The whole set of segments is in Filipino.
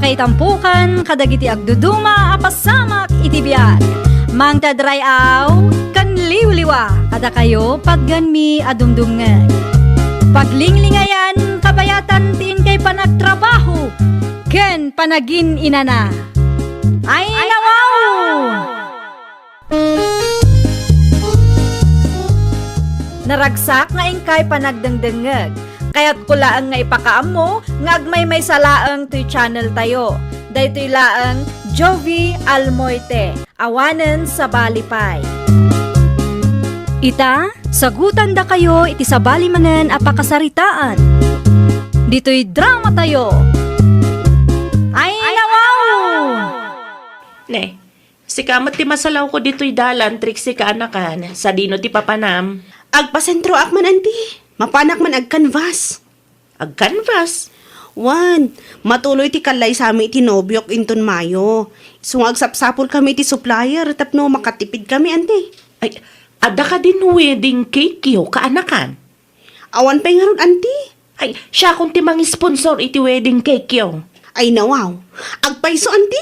maitampukan kadagiti agduduma apasamak iti biag. Mangtadray aw kan liwliwa kada kayo pagganmi adumdumngeg. Paglinglingayan kabayatan tiin kay panagtrabaho ken panagin inana. Ay nawaw! Naragsak nga ingkay panagdengdengeg. Kaya't kulaang nga ipakaam mo, nga agmay salaang to'y channel tayo. Dahito'y laang Jovi Almoite, awanen sa Balipay. Ita, sagutan da kayo iti sa balimanen apakasaritaan. Dito'y drama tayo. Ay nawaw! Ne, si kamat ti masalaw ko dito'y dalan, Trixie ka anakan, sa dino ti papanam. Agpasentro akman anti. Mapanak man ag-canvas. Ag-canvas? Wan, matuloy ti kalay sa amin iti nobyok inton Mayo. Sungag sapsapol kami ti supplier, tapno makatipid kami, ante. Ay, ada ka din wedding cake yo, kaanakan. Awan pa nga ron, ante. Ay, siya kung ti mang sponsor iti wedding cake yo. Ay nawaw, agpaiso, ante.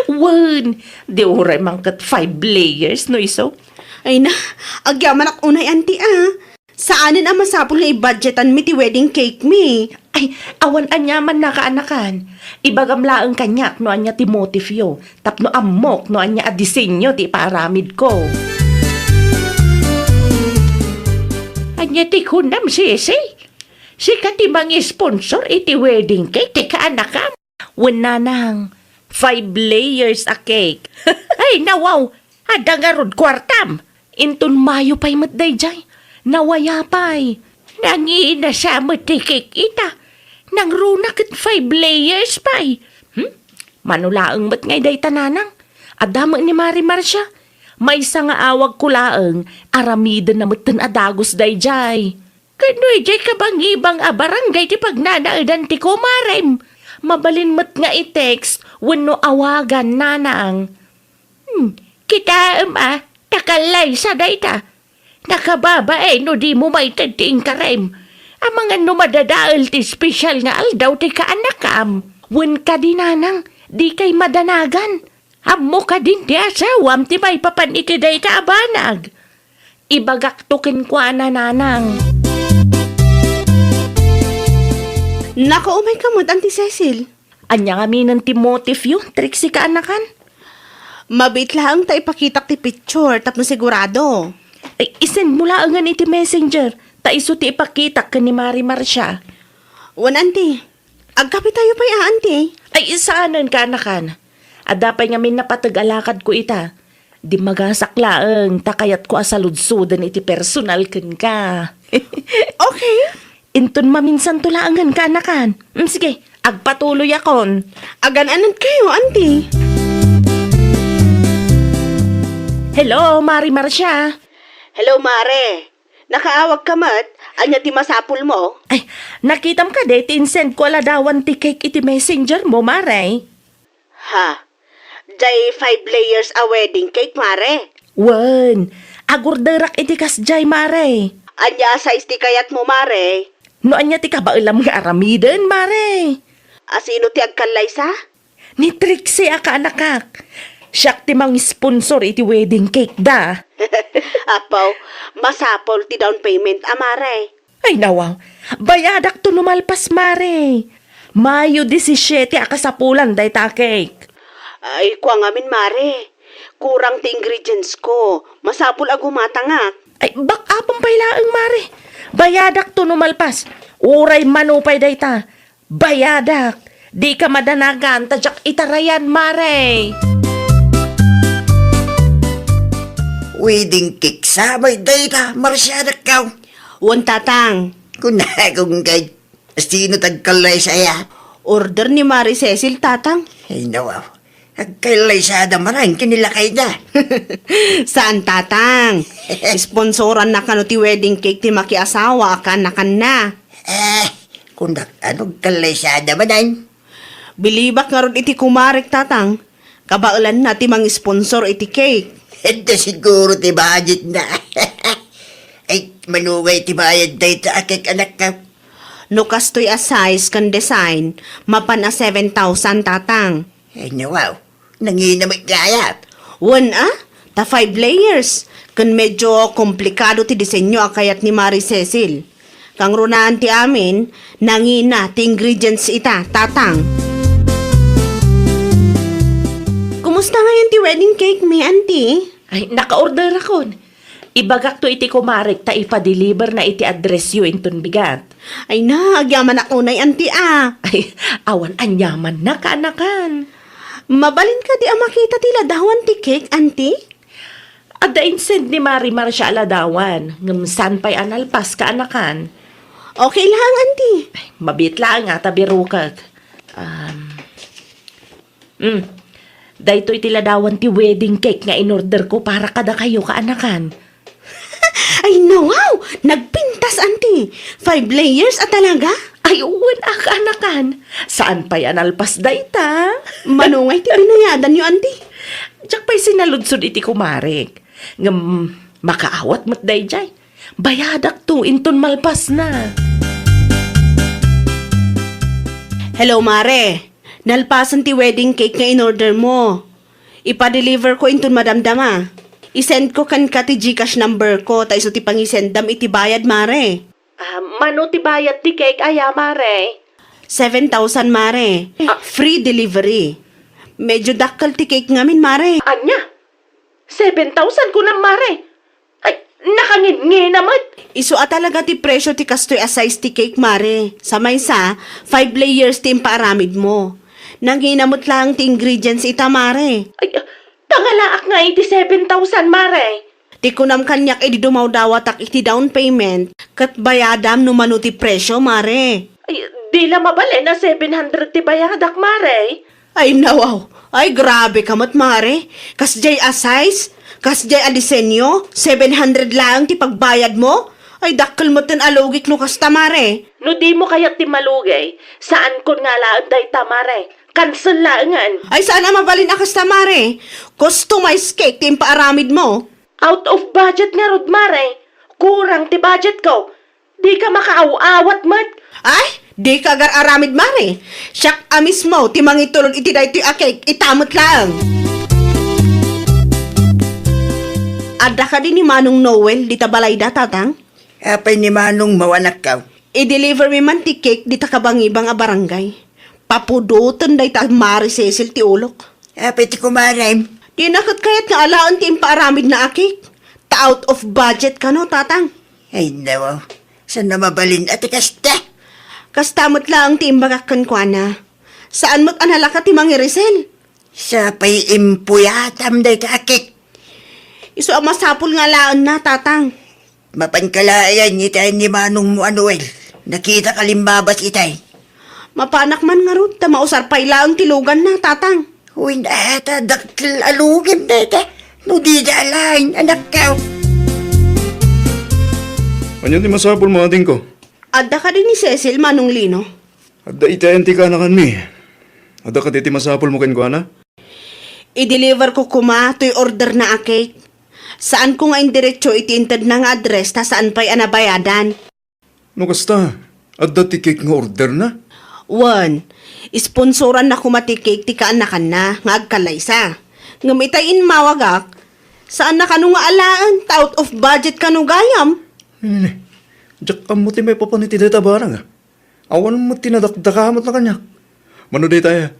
Wan, di uray mangkat 5 layers, no iso? Ay na, agyaman ak unay, ante, Saanin ang masapol nga i-budgetan mi ti wedding cake mi? Ay, awan anyaman na kaanakan. Ibagamlaang kanyak no anya ti motif yo. Tapno amok no anya a disenyo ti paramid ko. Anya ti kunam sisi. Sika ti mga sponsor iti wedding cake ti kaanakam. Wala nang 5 layers a cake. Ay, nawaw. Ada nga rod kwartam. Inton Mayo pa'y matday jay. Nawayapay. Nangiina sa matikik ita. Nang runak at 5 layers pa'y. Manulaang mat ngay day tananang. Adama ni Marimar siya. May isa nga awag kulaang. Aramida na matan adagos day jay. Kanoy jay kabang-ibang abarangay ti pagnanaadan ti kumarem. Mabalin mat nga i-text. Wano awagan nanang. Kita takalay sa day ta. Nakababa no di mo may tanting karem. Ang mga numadadaal ti special nga aldaw ti kaanakam. Wen ka dinanang, di kay madanagan. Amo ka din ti asawam ti may papanitiday ka abanag. Ibagak tukin kwa nanang. Nakaumay ka mo, Auntie Cecil. Anya nga minan ti motif yun, Trixie kaanakan. Mabit lang ta ipakitak ti picture, tapno sigurado. Ay, isend mo lang nga iti messenger. Taiso ti ipakitak ka ni Marimar siya. Wan, Auntie. Agkapit tayo pa Auntie. Ay, isaanan ka anakan. Adapay nga min napatag-alakad ko ita. Di magasaklaang takayat ko asaludsudan iti personal ken ka. Okay. Inton maminsan tulaangan ka anakan. Sige, agpatuloy akon. Agan-anan kayo, Auntie. Hello, Marimar siya. Hello, Mare. Nakaawag ka mat? Anya ti masapul mo? Ay, nakitam ka de, tinsend ko aladawan ti cake iti messenger mo, Mare. Ha? Jay 5 layers a wedding cake, Mare. Wan, agurderak iti kasjay, Mare. Anya size ti kayat mo, Mare? No anya ti kabailam nga aramiden, Mare. Asino ti agkalay sa? Ni Trixie aka anakak. Siyak ti mang sponsor iti wedding cake da. Apaw, masapol ti down payment, Mare. Ay nawaw, bayadak to numalpas, Mare. Mayo 17 akasapulan day ta cake. Ay, kuha ngamin, Mare. Kurang ti ingredients ko. Masapol agumatangak. Ay, bakapang pailaang, Mare. Bayadak to numalpas. Uray manupay day ta. Bayadak. Di ka madanagan, tadyak itarayan, Mare. Wedding cake sabay data, marsyada ka. Wan tatang. Kung kay sino tagkalay saya. Order ni Mari Cecil, tatang. Ay nawaw, agkalay sa damarang kinilakay na. Saan, tatang? Sponsoran na kano ti wedding cake ti makiasawa, akan na. Kung anong kalay sa damanan. Bilibak nga ron iti kumarik, tatang. Kabaulan na ti mang sponsor iti cake. Ito siguro ti budget na. Ay, manugay ti bayad day ta akik anak ka. No kastoy a size kan design, mapan a 7,000 tatang. Ay, wow. Nanginamit gayat. Wan ta 5 layers. Kan medyo komplikado ti disenyo akayat ni Mari Cecil. Kang runaan ti amin, nangina ti ingredients ita, tatang. Kumusta ngayon ti wedding cake mi, auntie? Ay, naka-order ako. Ibagak to iti kumarik ta ipa-deliver na iti address yu inton bigat. Ay na, agyaman ako na auntie Ay, awan anyaman na kaanakan. Mabalin ka di makita tila dawan ti cake, auntie? Ada insend ni Marimar siya aladawan. Ngamsan pa'y analpas kaanakan. Okay lang, auntie. Ay, mabit lang nga tabirukag. Dahito itiladawan ti wedding cake nga in-order ko para kada kayo kaanakan. Ay no, wow! Nagpintas, auntie. 5 layers at talaga? Ay, uwan kaanakan. Saan pa'y analpas dayta? Manungay ti binayadan nyo, auntie. Diyak pa'y sinaludsod iti kumarik. Ngam makaawat mo't dayjay. Bayadak to, inton malpas na. Hello, Mare. Nalpasan ti wedding cake nga in-order mo. Ipa-deliver ko inton madamdama. I-send ko kan ka ti Gcash number ko, ta iso ti pangisendam iti bayad, Mare. Mano ti bayad ti cake aya, Mare? 7,000, Mare. Free delivery. Medyo dakal ti cake ngamin, Mare. Anya? 7,000 ko na, Mare. Ay, nakangin naman. Iso talaga ti presyo ti kastoy a size ti cake, Mare. Sa maysa, 5 layers ti impaaramid mo. Nanginamot lang ti ingredients ita, Mare. Ay, tangalaak nga iti 7,000, Mare. Ti kunam kanyak edi dumaw dawatak iti down payment. Kat bayadam no mano ti presyo, Mare. Ay, di la mabali na 700 ti bayadak, Mare. Ay nawaw. Ay grabe kamat, Mare. Kasjay a size, kasjay a disenyo, 700 lang ti pagbayad mo. Ay dakkel mo ten alogik no kasta, Mare. No di mo kaya't ti malugay, saan kon nga laan dayta, Mare? Cancel laangan. Ay sana mabalin a kasta, Mare. Customized cake ti impaaramid mo. Out of budget nga rod, Mare. Kurang ti budget ko. Di ka makaaw-awat, mat. Ay, di ka agar aramid, Mare. Siyak amis mo, ti mangitulog iti dahi ti cake, itamot lang. Ada ka din ni Manong Noel, di ta balayda, tatang? Apay ni Manong mawanak ka. I-deliver mi man ti cake, di ta kabangibang a barangay. Papudutan dahi ta Mari Cecil ti ulok. Apay ti kumarim. Di nakot kayat nga alaan ti impaaramid na a cake. Ta out of budget ka no, tatang? Ay, nawaw. Saan na mabalin ati kasta? Kastamot lang ti imbagakan kwa na. Saan mo't analaka ti mangirisel? Sa pa'y impuyatam day kakik. Iso ang masapul nga laan na, tatang. Mapankalayan itay ni Manong mo Anuel. Nakita kalimbabas itay. Mapanak man nga ron, ta mausar pa'y laang tilugan na, tatang. Uy na ata, daktil alugin na ita. No di dalain, anak ka. Anyan ti masapol mo ating ko. Adda ka din ni Cecil, Manong Lino. Adda itayan ti kanakan mi. Adda ka ti masapol mo ken ko ana. I-deliver ko kuma, to'y order na a cake. Saan ko nga indiretso itiintad na nga address, ta saan pa'y anabayadan? No kasta, adda ti cake nga order na. One, isponsoran na kumati cake ti kaanakan na, nga agkalaysa. Ngamitayin mawagak, saan na kanu nga alaan, ta out of budget kanu gayam? Diyak mo ti may papaniti dita barang Awan mo tinadakdakamot na kanya. Mano day tayo?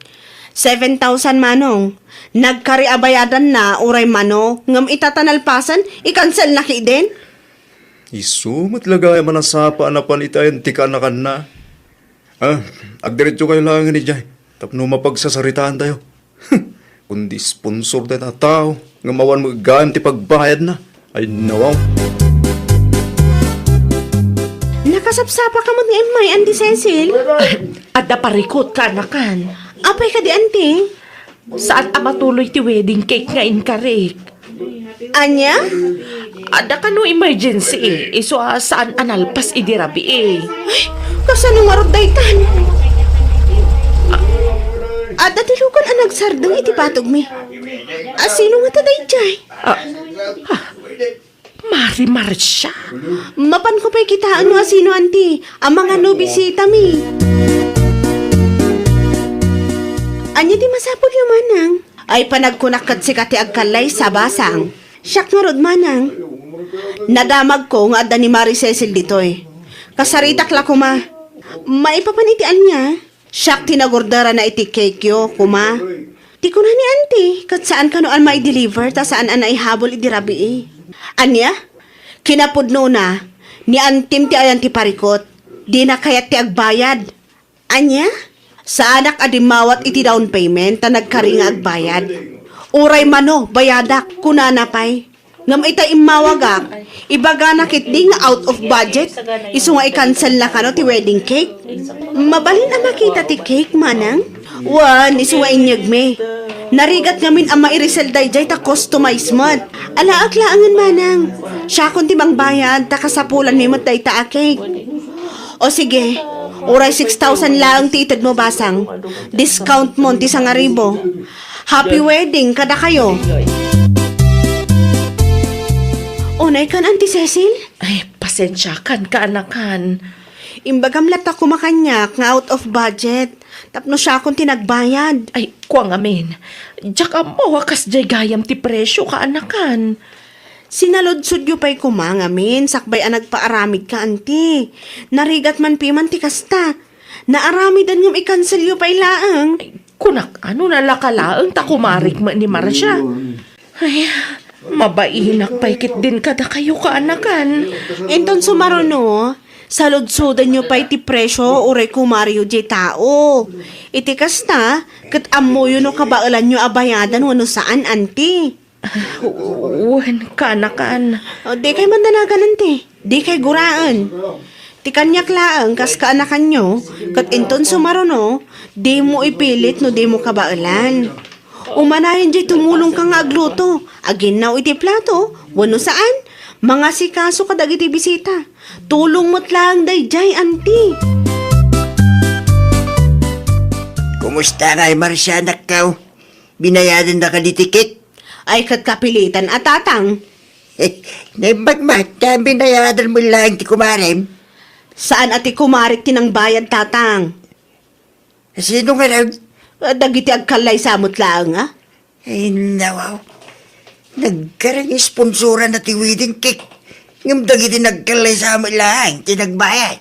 7,000 manong. Nagkariabayadan na, uray mano, ngam itatanalpasan, ikansel na ki din? Isumat lagay man ang sapa na panitayan ti kaanakan na. Agdiretso kayo lang ni Jay. Tapno mapagsasaritaan tayo. Kundi sponsor tayo na tao. Ngamawan mo igayam ti pagbayad na. Ay nawaw. Nakasapsapa ka mo nga imay, Auntie Cecil. Ada parikot ka anakan. Apay ka di, Auntie. Saan matuloy ti wedding cake nga inkarik? Anya? Ada ka no emergency eh. Iso saan analpas idirabi eh. Ay, kasano nga rod daytan? Ada tilukan ang nagsardong iti patog mi. Sino nga taday jay? Mari Marcia. Mapan ko pa'y kitaan mo asino, auntie. Ang mga nobisita mi. Anya di masapod yung manang. Ay panagkunakat si kati agkalay sa basang. Siyak nga rod manang. Nadamag ko nga adda ni Mari Cecil ditoy. Kasaritak la kuma. Maipapanitian niya. Siyak tinagordara na iti cake yo, kuma. Di ko na ni auntie. Kat saan ka noan mai-deliver ta saan anay habol idirabi eh. Anya? Kinapudno na. Ni antim ti ayan ti parikot. Di na kayat ti agbayad. Anya? Sa anak adimawat iti down payment ta nagkaringa agbayad. Uray mano, bayadak, kunana pay. Ngam ita imawagak, ibaga nakit di nga out of budget. Isu nga i-cancel na kano ti wedding cake. Mabalin ang makita ti cake, manang. Wan, isu nga inyag me. Narigat ngamin ang mairisel dayjay ta customize mod. Ala aglaangan manang. Siya kun ti bayad ta kasapulan mi mod day ta a cake. O sige, uray 6,000 lang titid mo basang. Discount mo ti 1,000. Happy wedding kada kayo. Unay kan, Auntie Cecil? Ay, pasensya kan kaanakan. Imbagam lata kumakanyak nga out of budget. Tapno siya akong tinagbayad. Ay, kuwang amin. Diyak mo, wakas jay gayam ti presyo kaanakan. Sinalodsod yu pa'y kumangamin. Sakbay ang nagpaaramid ka, Auntie. Narigat man piman ti kasta. Naaramidan ngam i-cancel yu pa'y laang. Kunak, ano nalakalaang ta kumarik mo ni Marcia? Ay, mabainak paikit din kada kayo kaanakan. Enton sumaruno, saludsudan nyo pa'y ti presyo uray kumaryo di tao. Iti kasta, kat amoyo no kabailan nyo abayadan wano saan, Auntie. Uwan, kaanakan. O, di kay mandanagan, Auntie. Di kay guraan. Ti kanyak laang kas kaanakan nyo, kat enton sumaruno, di mo ipilit no di mo kabailan. Umanayan di tumulong ka nga agluto. Aginaw iti plato, wano saan? Mga sikaso kadag iti bisita. Tulong mo't lang dayjay, Auntie. Kumusta nga Marcia, anak ka? Binayadan na ka di tiket? Ay kat kapilitan at tatang. Naibagmat ka, binayadan mo lang ti kumarem. Saan ati kumarik tinang bayad, tatang? Sino nga lang? Dagiti agkalay samot lang, ha? Ay, nawaw. Nagkarang sponsoran na ti wedding cake. Ngam dagiti nagkalay sa amin lang, tinagbayad.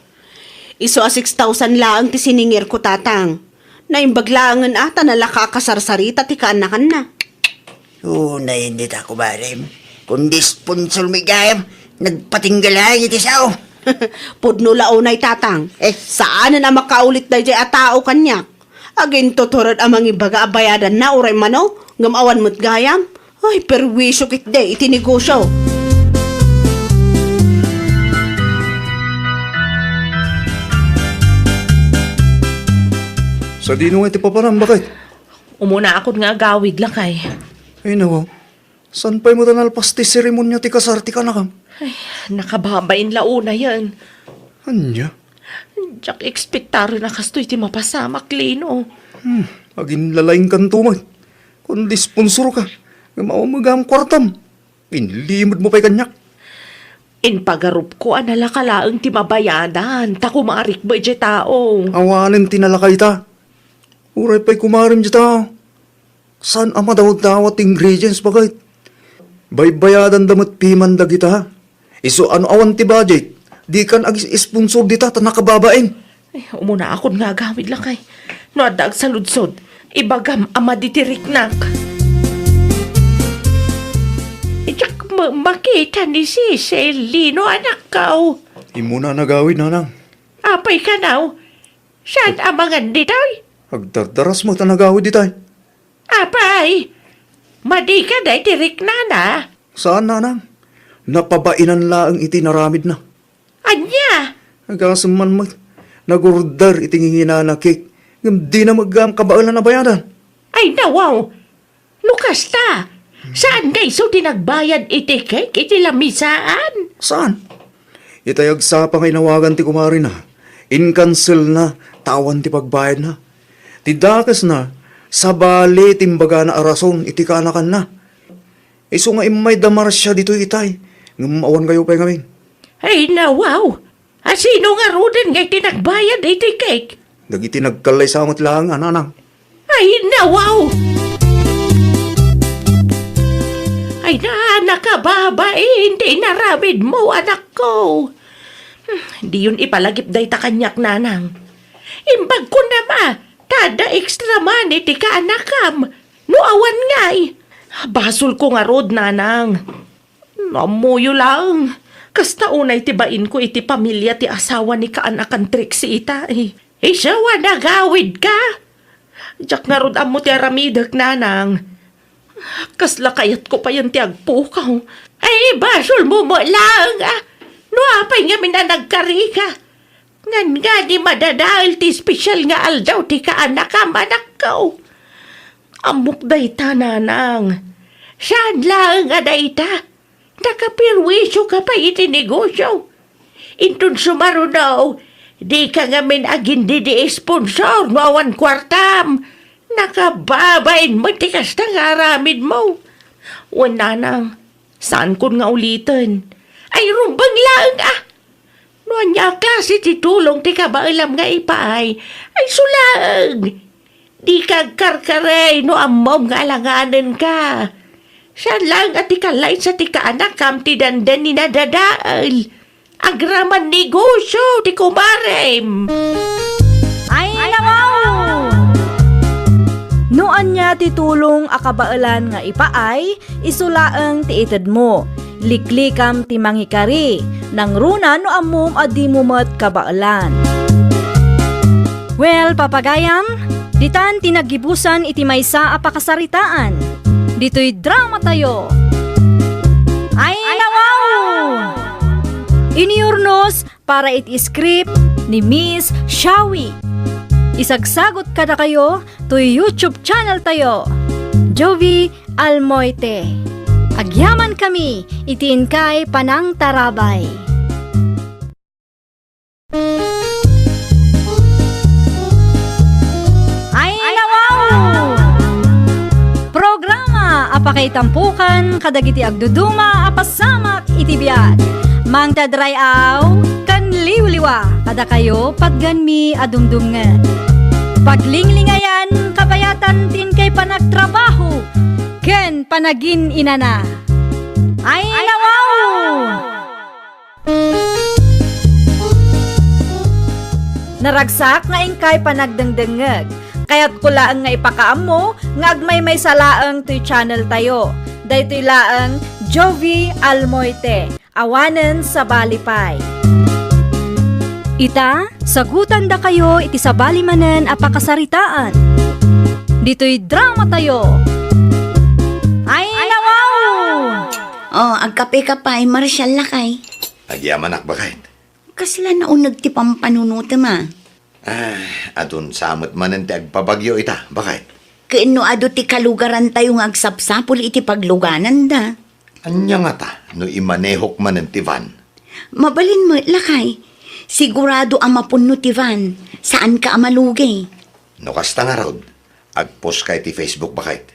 Iso a 6,000 lang ti siningir ko, tatang. Naimbaglaangan ata nalakakasarsarita ti kaanakan na. Na hindi ta kumarem. Kundi sponsor may gayam, nagpatinggalang iti sao. Pudno launay, tatang. Saan na makaulit na dyan at tao kanyak? Agin tuturad amang ibaga abayadan na uray mano, ngamawan mo't gayam. Ay, perwisyo kit de, itinegosyo. Sa dino nga iti paparam, bakit? Umuna ako nga gawid lang kay. Ay nawaw, saan pa'y mo tanalpas ti seremonya ti kasarti ka na kam? Ay, nakababain launa yan. Anya? Diyak ekspektaro na kastoy ti mapasamak, Lino. Agin lalaing kantumay. Kundi sponsor ka. Gamawamagam kwartam. Pinlimod mo pa'y kanyak. In pagarup ko ang nalakalaang ti mabayadan. Ta kumarik ba di tao? Awanin tinalakay ta. Uray pa'y kumarim di tao. Saan ama dawat ingredients bagay? Baybayadan damat piman da kita. Iso ano awan ti budget. Di kan ag-sponsor dita ta nakababain. Ay, umuna ako nga gawid lang kay. No adag sa ludsod. Ibagam ama ditirik-nak. Iyak makita ni Cecil, Lino anak kao. Imo na nagawid na nang. Apay ka now. Saan amangan ditoy? Agdardaras mo ta nagawid ditay. Apay. Madi ka day tirik na. Saan na nang? Napabainan laang iti naramid na. Anya? Agasaman mo. Nagurdar itingingina na cake. Ngam di na magam kabailan na bayadan. Ay nawaw. Lukas ta. Saan kay so tinagbayad iti cake iti lamisaan? Saan? Itayag sa panginawagan ti kumari na. In-cancel na. Tawan ti pagbayad na. Tidakas na. Sabali timbaga na arason iti kanakan na. Iso nga imay damar siya dito itay. Ngamawan kayo pa ngamin. Ay, nawaw. Sino nga rodan ngay tinagbayad iti cake? Dagiti nagkalay sa amot lang, anang. Ay, nawaw. Ay, nakababa hindi naramid mo, anak ko. Di yun ipalagip day ta kanyak, nanang. Imbag ko na ma, tada extra money ti ka anakam. No awan ngay. Basol ko nga rod, nanang. Namuyo lang. Kasta unay tibain ko iti pamilya ti asawa ni kaanakan Trixie ita eh. Isawa nagawid ka. Diyak nga rod amo ti aramidak, nanang. Kasla kayat ko pa yan ti agpukaw. Ay, basol mo lang No apay nga minanagkari ka. Ngan nga di madadahil ti special nga aldaw ti kaanakam anak ko. Amok day ta, nanang. Saan lang nga day ta? Nakapirwisyo ka pa iti negosyo. Intun sumarunaw, di ka nga min agin di sponsor no awan kwartam. Nakababain mo ti kasta nga aramid mo. O nanang, saan kun nga ulitin? Ay rumbang lang No anya klase ti tulong ti kabailam nga ipaay. Ay sulang. Di ka karkaray no amom nga alanganin ka. Siya lang at ikalay sa ti kaanakam ti dandan ni nadadaal. Agraman negosyo ti kumarem. Ay, nawaw! Noan niya titulong akabailan nga ipaay, isulaang ti ited mo. Liklikam ti mangikari, nang runa no amom adi mumat kabailan. Well, papagayam, ditan tinagibusan iti maysa a pakasaritaan. Dito'y drama tayo. Ay, nawaw! Iniurnos para iti script ni Miss Shawi. Isagsagot kada kayo to YouTube channel tayo, Jovi Almoite. Agyaman kami, itiin kay Panang Tarabay. Ay, nawaw! Programa apakay tampukan kadagiti agduduma apasamak iti biag. Mang tadrayaw kan liwliwa kada kayo pagganmi adumdumngan. Paglinglingayan kabayatan tin kay panagtrabaho ken panagin inana. Ay, nawaw! Naragsak nga ingkay panagdengdengeg. Kaya't kulaang nga ipakaam mo nga agmay may salaang to'y channel tayo. Daytoy laang Jovi Almoite. Awanen sa Balipay. Ita, sagutan da kayo iti sa balimanen a pakasaritaan. Dito'y drama tayo. Ay, nawaw! Oh, agkape ka pa, Marshal lakay. Agyaman bakit? Kasla na unag ti pampanunuta ma. Adun samot manan ti agpabagyo ita, bakit? Kaino ado ti kalugaran tayo nga agsapsapul iti pagluganan da. Anya nga ta, no imanehok manan ti van. Mabalin mo, lakay. Sigurado ang mapuno ti van. Saan ka amalugay? No kasta nga rod, agpost kay ti Facebook bakit?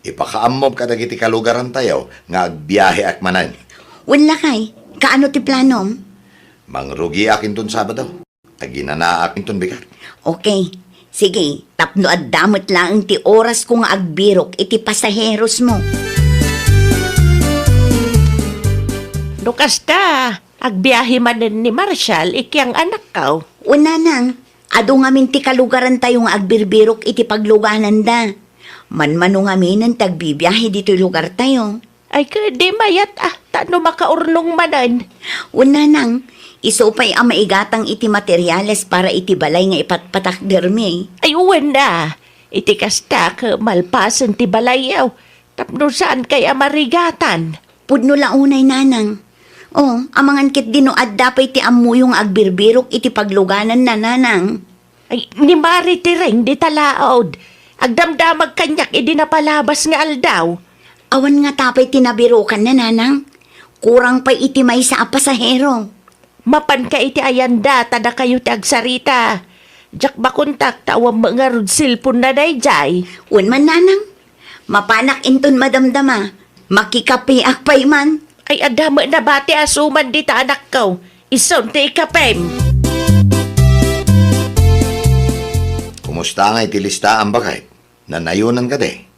Ipakaamob ka dagiti kalugaran tayo nga agbiyahe ak manan. Wan lakay, kaano ti planom? Mangrugi akin ton Sabado. Aginana akin ton bigat. Okay, sige, tapno at damot lang ti oras ko nga agbirok iti pasaheros mo. Kasta, agbiyahe manen ni Marshal, ikyang anak ka. Una nang, ado ngamin ti kalugaran tayo nga agbirbirok iti pagluganan da. Manmano ngamin ang tagbibiyahe dito'y lugar tayo. Ay, di mayat tano makaurnong manan. Una nang, isupay ang maigatang iti materyales para iti balay nga ipatpatakdermi. Ay, uwan na. Iti kasta ka malpasan ti balayaw. Tapno saan kaya marigatan? Pudno launay nanang. Oh, amangan kit dinoad dapay ti amuyong agbirbirok iti pagluganan na nanang. Ay, ni Mari ti ring di talaod. Agdamdamag kanyak idi napalabas nga aldaw. Awan nga tapay tinabirukan na nanang. Kurang pa iti may sa pasahero. Mapan ka iti ayanda, tada kayo ti agsarita. Jak bakontak tawang mga rudsilpon na dayjay. Un man nanang. Mapanak inton madamdama. Makikapi akpay man. Ay adama na bati asuman dita anak ko. Ison ti ikapem. Kumusta nga itilistaan ba kahit? Nanayunan ka de.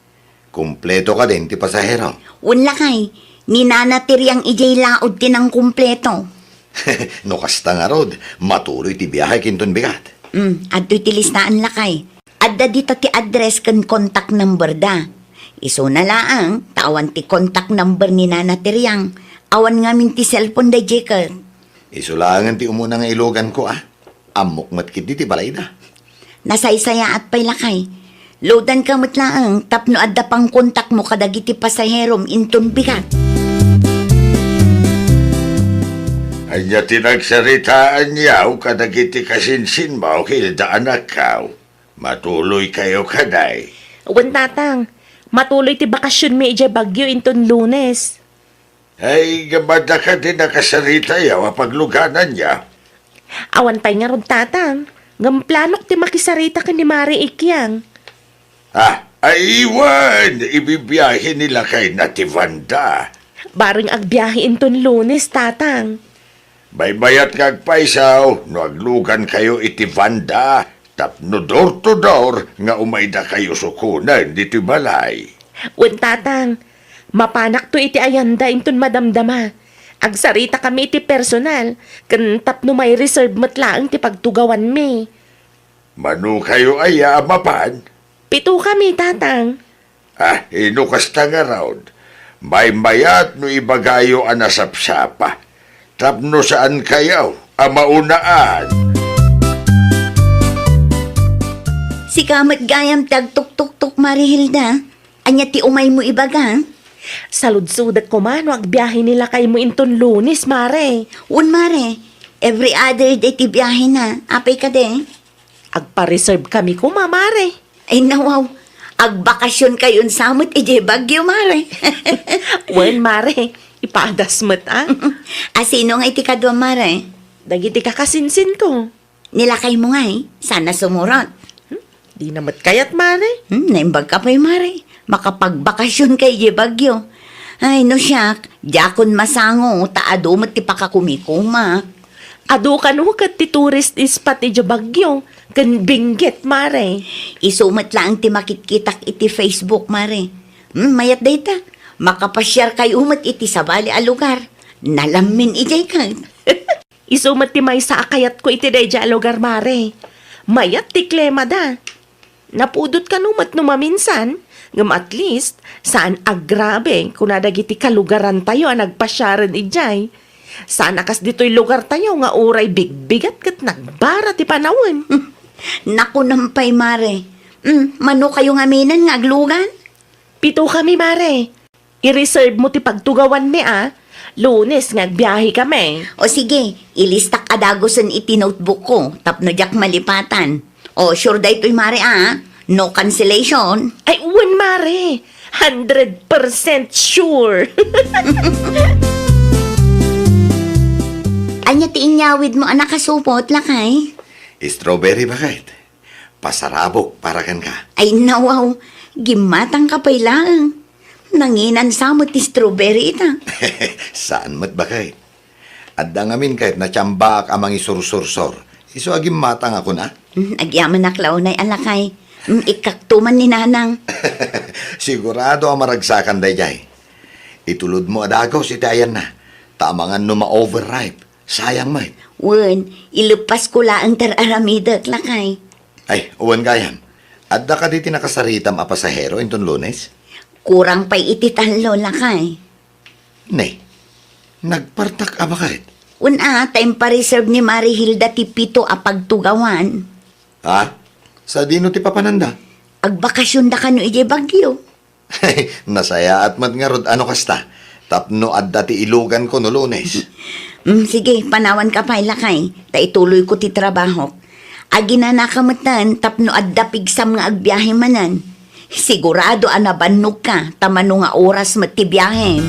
Kumpleto ka din ti pasahero. Unla kay, ninanatiryang ijay laod tinang kumpleto. No kasta nga rod, matuloy ti biyahe kinton bigat. Adto'y tilistaan lakay. Adda dito ti address kan contact number da. Iso na laang, tawan ti contact number ni nanatiryang. Awan ngamin ti cellphone da jeker. Isulangan ti umuna nga ilogan ko Amok matkit di ti balay da. Nasaysaya at pay lakay. Loadan ka matlaang, tapno adda pang kontak mo kadagiti pasaherom inton bigat. Anya tinagsaritaan niyaw kadagiti kasinsin mo hilda anak kaw. Matuloy kayo kaday. Wan tatang, matuloy ti bakasyon mi ijay Bagyo inton Lunes. Ay, gabada ka din nakasarita yaw pagluganan niya. Awan pay nga ron tatang. Ngamplanok ti makisarita ka ni Mari Ikyang. Ay iwan! Ibibiyahe nila kay Nativanda. Baring agbiyahe inton Lunes tatang. Baybayat kag paisaw, no aglugan kayo iti Vanda. Tapno door to door, nga umayda kayo sukunan diti balay. Wan tatang, mapanak to iti ayanda inton madamdama. Agsarita kami iti personal, kan tapno may reserve matlaang ti pagtugawan mi. Manu kayo ay amapan? 7 kami tatang. Inukas ta nga raod. Baybayat no ibagayo anasapsapa. Tapno saan kayaw, amaunaan. Si kamat gayam tagtuk-tuk-tuk Marihilda. Anya ti umay mo ibaga. Saludsudat ko man, agbiyahe nila kay mo inton Lunes, Mare. Un mare, every other day ti biyahe na. Apay ka de. Agpa-reserve kami ko, Mare. Ay nawaw, agbakasyon kayon samot ije Bagyo mare. Wen, Mare, ipadas mo't Asino nga iti kadwa mare? Dagiti kakasinsin ko. Nilakay mo nga sana sumurot. Di namat kayat, Mare. Naimbag ka pa'y mare. Makapagbakasyon kay ije Bagyo. Ay no siyak, jakon masango, taado mo ti pakakumikuma. Ado ka no kat ti tourist spot iti Bagyo. Kan binggit, Mare. Isumat lang ti makitkitak iti Facebook mare. Mayat data, makapasyar kay umat iti sabali a lugar. Nalamin ijay ka. Isumat ti may sa akayat ko iti deja lugar, Mare. Mayat ti klema da. Napudot ka numat numaminsan. Ngam at least, saan agrabe kung nadagiti kalugaran tayo ang nagpasyaran ijay. Saan akas dito'y lugar tayo nga uray bigbigat kat nagbara ti panawin. Naku nampay mare. Mano kayo nga minan nga aglugan? 7 kami, Mare. I-reserve mo ti pagtugawan mi, Lunes nga agbiyahe kami. O sige, ilistak adagosan iti notebook ko, tapno jak malipatan. O sure da ito'y mare no cancellation. Ay, uwan, Mare. 100% sure. Anya ti inyawid mo anak kasupot lakay? Strawberry ba kahit? Pasarabok para kan ka. Ay nawaw, gimatang ka pa'y lang. Nanginan sa mo ti strawberry ita. Saan mat ba kahit? Adda ngamin kahit natsyambak amang isur-sur-sur. Iso agim matang ako na. Agyaman na klaunay alakay. Ikaktuman ni nanang. Sigurado ang maragsakan dayjay. Itulod mo adagaw si tayan na. Tamangan no ma-overripe. Sayang may. Wen, ilupas ko laang tararamidak lakay. Ay, uwan gayam. Adda ka diti nakasaritam a pasahero inton Lunes? Kurang pa'y ititanlo lakay. Nay, nagpartak a ba kahit? Una, time pa reserve ni Marihilda ti 7 a pagtugawan. Ha? Sa dino ti papananda? Agbakasyon da ka no ije Bagyo. Nasaya at matngarod ano kasta. Tapno adda ti ilugan ko no Lunes. Sige, panawan ka pa lakay. Ta ituloy ko ti trabaho. Agi na nakamatan, tapno adda pigsam nga agbiyahe manan. Sigurado anabannog ka, tamano nga oras matibiyahem.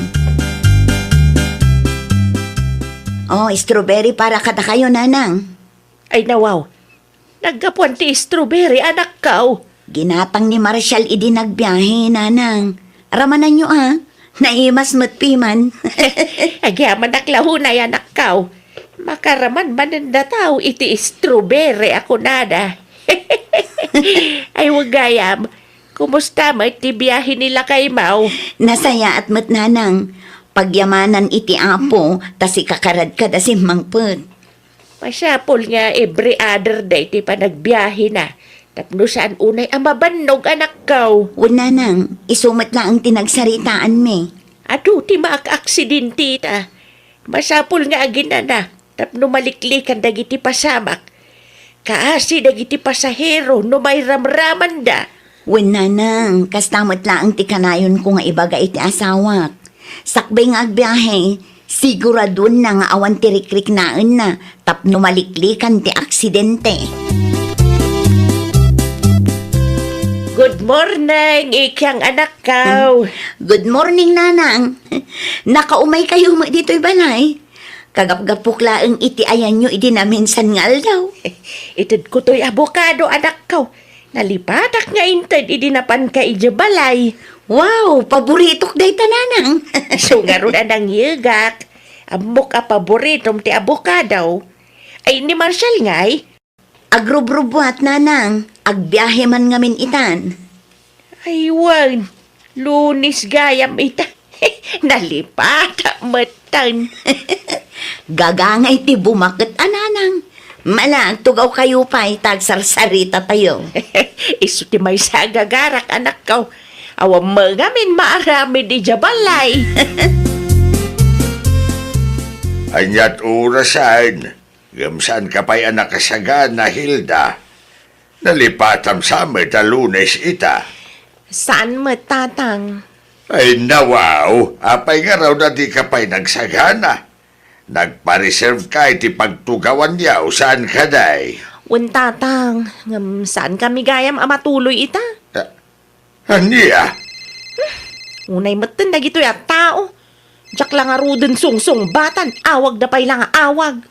Oh, strawberry para kada kayo, nanang. Ay, nawaw. Nagkapuan ti strawberry, anak ka. Ginatang ni Marshall idi nagbiyahe, nanang. Ramanan nyo Naimas mo't piman. Agyaman naklaho na yan akaw. Makaraman mananda tao iti strawberry ako nada. Ay wag gayam. Kumusta mo iti biyahe nila kay Mau? Nasaya at mo't nanang. Pagyamanan iti apo, tas ikakarad ka da si mangput. Masyapol nga every other day ti pa nagbiyahe na. Tapno saan unay ang mabannog anak kaw. Una nang, isumat lang ang tinagsaritaan me. Ado ti maak-aksidente ta. Masapol nga agin na. Tapno maliklikan dagiti pasamak. Kaasi dagiti pasahero no may ramraman da. Una nang, kastamot lang ang tikanayon ko nga ibaga iti asawak. Sakbay nga agbiyahe, siguradun na nga awan tirikrik naan na, tapno maliklikan ti aksidente. Good morning, ikyang anak kaw. Good morning, nanang. Nakaumay kayo mo dito'y balay. Kagapgapukla ang iti ayan nyo, iti naminsan nga daw. Itid ko to'y abokado anak kaw. Nalipatak nga inted, idinapan ka balay. Wow, paboritok day tananang. So nga ron anang yugak. Amok a paboritom ti abokado. Ay ni Marshall nga'y. Agrubrubuat, nanang. Agbiyahe man ngamin itan. Ay wan, Lunis gayam ita. Nalipata matan. Gagangay ti bumakit, ananang. Malang, tugaw kayo pa, tagsarsarita tayo. Isu ti may sagagarak anak ko. Awam mangamin maarami di jabalay. Anyat urasan, gamsan ka pa'y anak kasagan na Hilda. Nalipatam sa amin na Lunes ita. Saan mo tatang? Ay nawaw, apay nga raw na di ka pa'y nagsagana. Nagpa-reserve ka iti pagtugawan niya o saan ka day? Un tatang, saan kami gayam amatuloy ita? Aniya? Unay matan na gito'y at tao. Diyak lang arudin sungsong batan, awag da pa'y lang awag.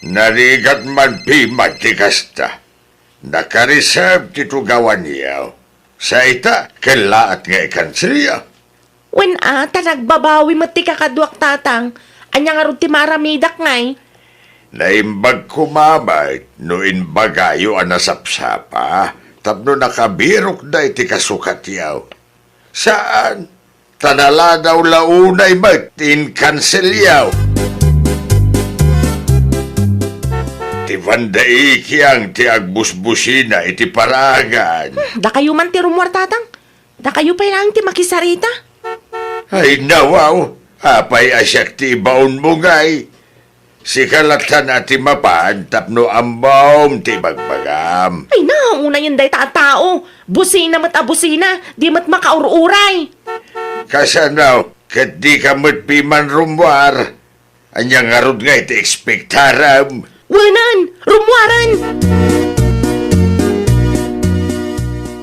Narigat man pimat ti kasta. Naka-reserve ti tugawan niya. Sa ita, kalaat nga ikansilya. When nagbabawi mo ti kakadwak tatang, anyang arud ti maramidak ngay. Naimbag kumamay, no inbagayo ang nasapsapa, tapno nakabirok na iti kasukat yaw. Saan? Tanala daw launay magtin cancel yaw. Ti vandaikiyang ti agbusbusina iti paragan. Da kayo man ti rumwar tatang. Da kayo pa'y lang ti makisarita. Ay nawaw, apay asyak ti ibaon mo ngay. Si kalatan at ti mapaan tapno ambaom ti bagbagam. Ay na, una yun day tao. Busina mat abusina, di mat makaururay. Kasanaw, kat di ka matpiman rumwar. Anyang arod nga iti ekspektaram. Wanan, rumwaran.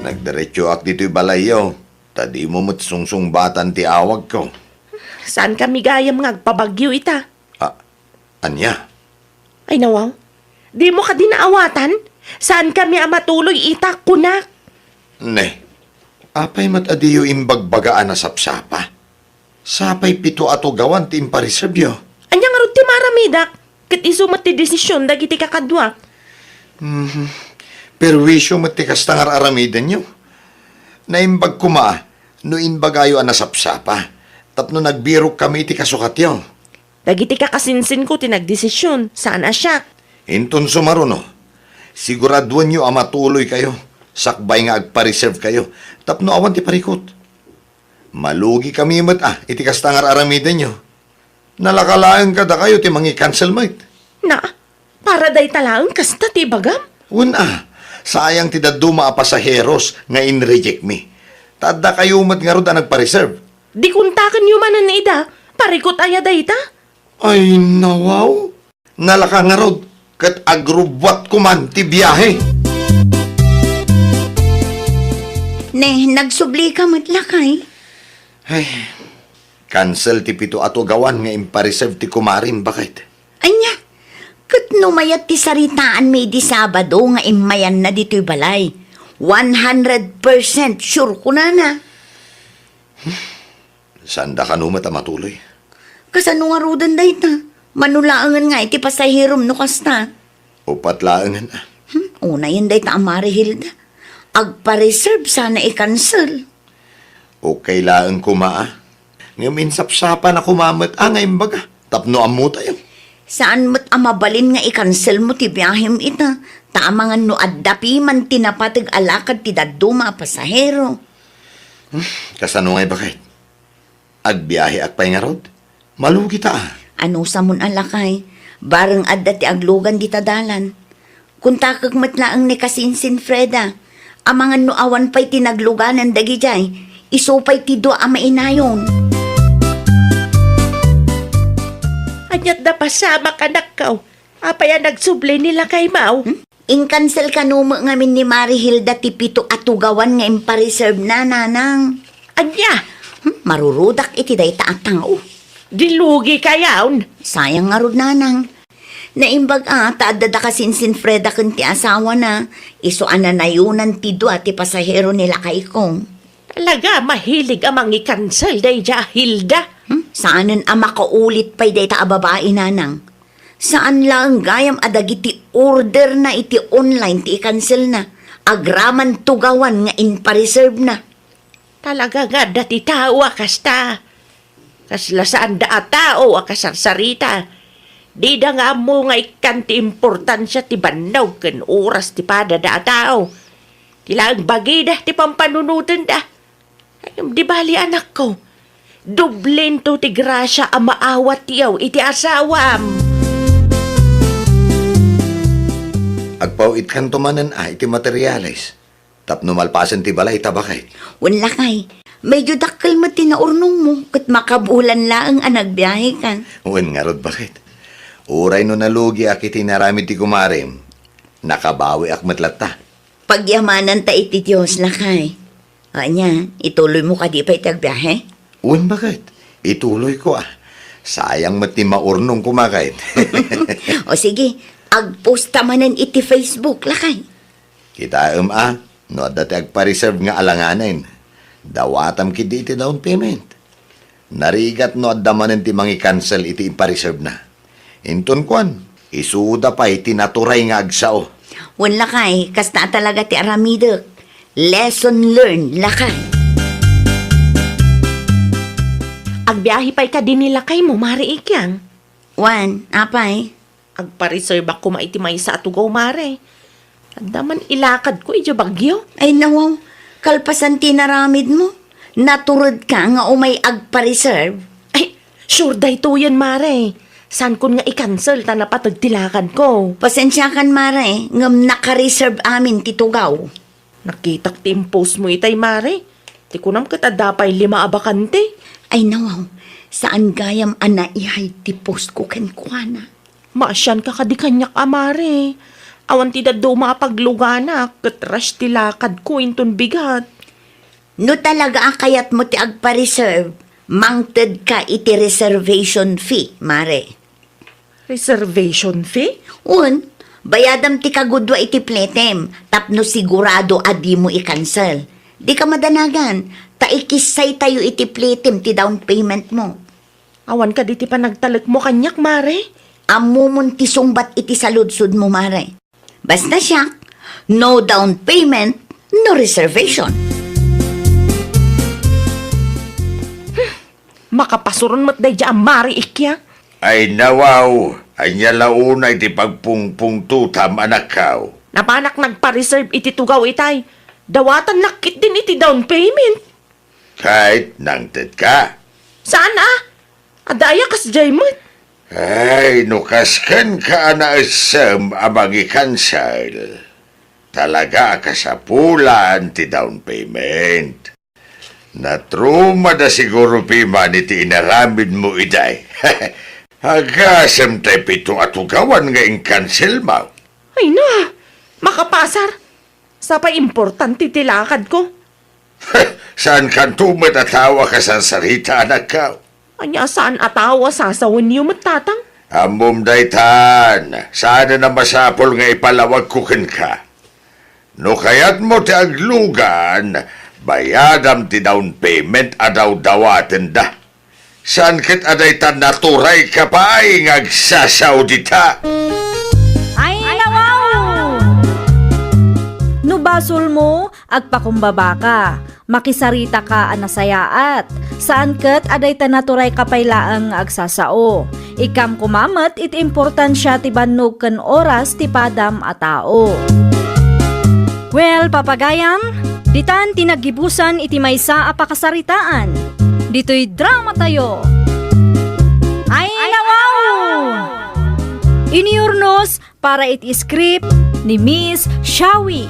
Nagdiretso ak dito'y balayo. Tadi mo mo't sungsung-batan ti awag ko. Saan kami gayam ngagpabagyo ita? Anya? Ay nawaw, di mo ka dinaawatan? Saan kami amatuloy ita, kunak? Ne, apay mat adiyo imbagbagaan na sapsapa. Sapay pito ato gawan ti impareservyo. Anyang arod ti maramidak, kat isumat ti desisyon dagiti kakadwa. Perwisyo mat ti kastangar aramidan nyo. Naimbag kuma, no inbagayo ang nasapsapa. Tapno nagbirok kami ti kasukatyo. Dagiti kakasinsin ko tinagdesisyon, saan asyak? Inton sumaruno, siguraduan nyo amatuloy kayo. Sakbay nga agpa-reserve kayo. Tapno awan ti parikot. Malugi kami mat iti kastangar aramidan nyo. Nalakalaan kada kayo ti mangi cancel mate. Na, para day talaang kasta ti bagam? Sayang ti daduma a pasaheros nga in-reject me. Tadda kayo mat nga ro da nagpa-reserve. Di kuntakan yu manan na ida, parikot aya day ta? Ay, nawaw. Nalaka nga rod, kat agrubwat ko man ti biyahe. Ne, nagsubli ka matlakay. Ay, cancel ti pito ato gawan nga impareserve ti kumarin, bakit? Anya, kat numayat ti saritaan may di Sabado nga imayan na dito'y balay. 100% sure ko na. Sanda ka numat matuloy. Kasano nga rudan day ta? Manulaangan nga iti pasahirom no kasta. Upat laangan ah. Una yun day ta Mari Hilda. Agpa-reserve sana i-cancel. O kailangan kumaa. Ngayon insapsapa na kumamat ngayon baga. Tapno amo tayo. Saan mo't amabalin nga i-cancel mo ti biyahim ita? Tama nga no addapi man tinapatag alakad ti daduma pasahero. Kasano ngay bakit? Agbiyahe akpay nga rod. Malugi ta ah. Ano sa mun alakay? Bareng adda ti aglugan di tadalan. Kung takag matlaang ni kasinsin Freda, amangan no awan pa'y tinagluganan dagi jay, isupay ti do ama inayon. Anyat na pasama ka nakaw. Apaya nagsubli nila kay Mau. In-cancel ka numo ngamin ni Mari Hilda ti pito atugawan nga impa-reserve na nanang. Anya, Marurudak iti day taatang dilugi kayaon. Sayang nga rod nanang. Naimbag taadda da kasinsin Freda kun ti asawa na, iso ananayunan ti do at ti pasahero nila kay kong. Talaga, mahilig amang i-cancel day ja, Hilda. Saanan makaulit pa'y day ta babae nanang? Saan lang gayam adagiti order na iti online ti i-cancel na? Agraman tugawan nga in-pa-reserve na. Talaga nga, dati tao akasta. Kaslasaan da tao akasarsarita. Di da nga mo nga ikanti importansya ti banaw ken oras ti pada da tao. Tilang bagida ti pampanunutan da. Ayam di bali anak ko. Dublen to ti grasya ang maawat tiyaw iti asawam. Agpawit kan tumanan iti materialis. Tapno malpasan ti balay tabakay. Wala kay, medyo dakkel mo tinaurnong mo kat makabulan laang anagbiyahe kan. Uwan nga rod bakit? Uray no nalugi akiti narami ti kumarim. Nakabawi ak matlata. Pagyamanan ta iti Diyos lakay. Anya, ituloy mo ka di pa itagbiyahe? Uwan bakit? Ituloy ko ah. Sayang mati maurnong kumakait. O sige, agposta manan iti Facebook lakay. Kita no dati agpa-reserve nga alanganin. Dawatam kiti iti down payment. Narigat no adamanin ti mangi cancel iti ipa-reserve na. Inton kwan, isuda pa iti naturay nga agsao. Wala kay, kasta talaga ti aramidek. Lesson learned lakay. Agbiyahe pa'y ka din nila kay mo, Mari Ikyang. Wan, apay. Agpa-reserve ako maiti may sa atugaw, Mare. Andaman ilakad ko, idyo bagyo. Ay nawaw, kalpasan tinaramid mo. Naturod ka nga umay agpa-reserve. Ay, sure day to yan, Mare. San kun nga i-cancel ta napatagtilakan ko. Pasensya kan mare, ngam naka-reserve amin titugaw. Nakitak ti post mo itay, Mare. Ti kunam kita dapay 5 abakante. Ay nawaw, saan gayam ana ihay ti post ko kenkwana. Maasyan ka kadikanyak, Mare. Awan ti daddo mapaglugana, katras ti lakad ko inton bigat. No talaga kayat mo ti agpa-reserve, mangted ka iti reservation fee, mare. Reservation fee? Un, bayadam ti kagudwa iti pletem, tapno sigurado adi mo i-cancel. Di ka madanagan, taikisay tayo iti pletem ti down payment mo. Awan ka di ti panagtalag mo kanyak, Mare. Amumon ti sungbat iti saludsud mo, mare. Basta siya, no down payment, no reservation. Makapasuron mo't day dyan, Mari Ikya. Ay nawaw, anya launa iti pagpungpung tutam anakaw. Napanak nagpa-reserve iti tugaw itay. Dawatan nakit din iti down payment. Kahit nangted ka. Saan Adaya kas jaymot. Ay, nukaskan ka na asam amang i-cancel. Talaga kasapulan ti down payment. Natruma na siguro piman iti inaramid mo iday. Hagasam tayo pito atugawan nga in-cancel mo. Ay na, makapasar. Sa pa importante tilakad ko. Saan kan tumatawa ka sa sarita anak ka? Anya saan atawa sasawan niyo matatang? Amom daytan, sana na masapol nga ipalawag kukin ka. No kayat mo ti aglugan, Bayadam ti down payment adaw dawaten da. Saan kat aday ta naturay ka pa ay ngagsasaw dita? Ay, nawaw! Nubasol mo, agpakumbaba ka. Makisarita ka anasayaat. Saan kat aday tanaturay kapaylaang agsasao. Ikam kumamat iti importansya ti bannog ken oras ti padam a tao. Well, papagayam, ditan tinagibusan iti maysa a pakasaritaan. Dito'y drama tayo. Ay, nawaw! Iniurnos para iti script ni Miss Shawi.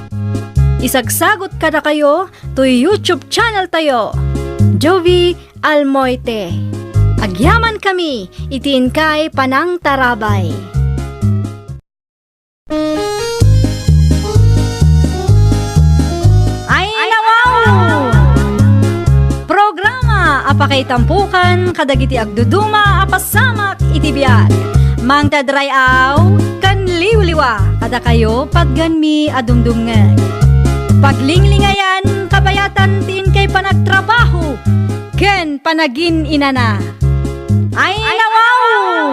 Isagsagot kada kayo to YouTube channel tayo, Jovi Almoite. Agyaman kami, itiin kay Panang Tarabay. Ay, nawaw! Programa apakay tampukan kadagiti agduduma apasamak iti biag. Mang tadrayaw kan liwliwa kada kayo pagganmi adumdumngeg. Paglinglingayan kabayatan tiin kay panagtrabaho ken panagin inana. Ay, nawaw!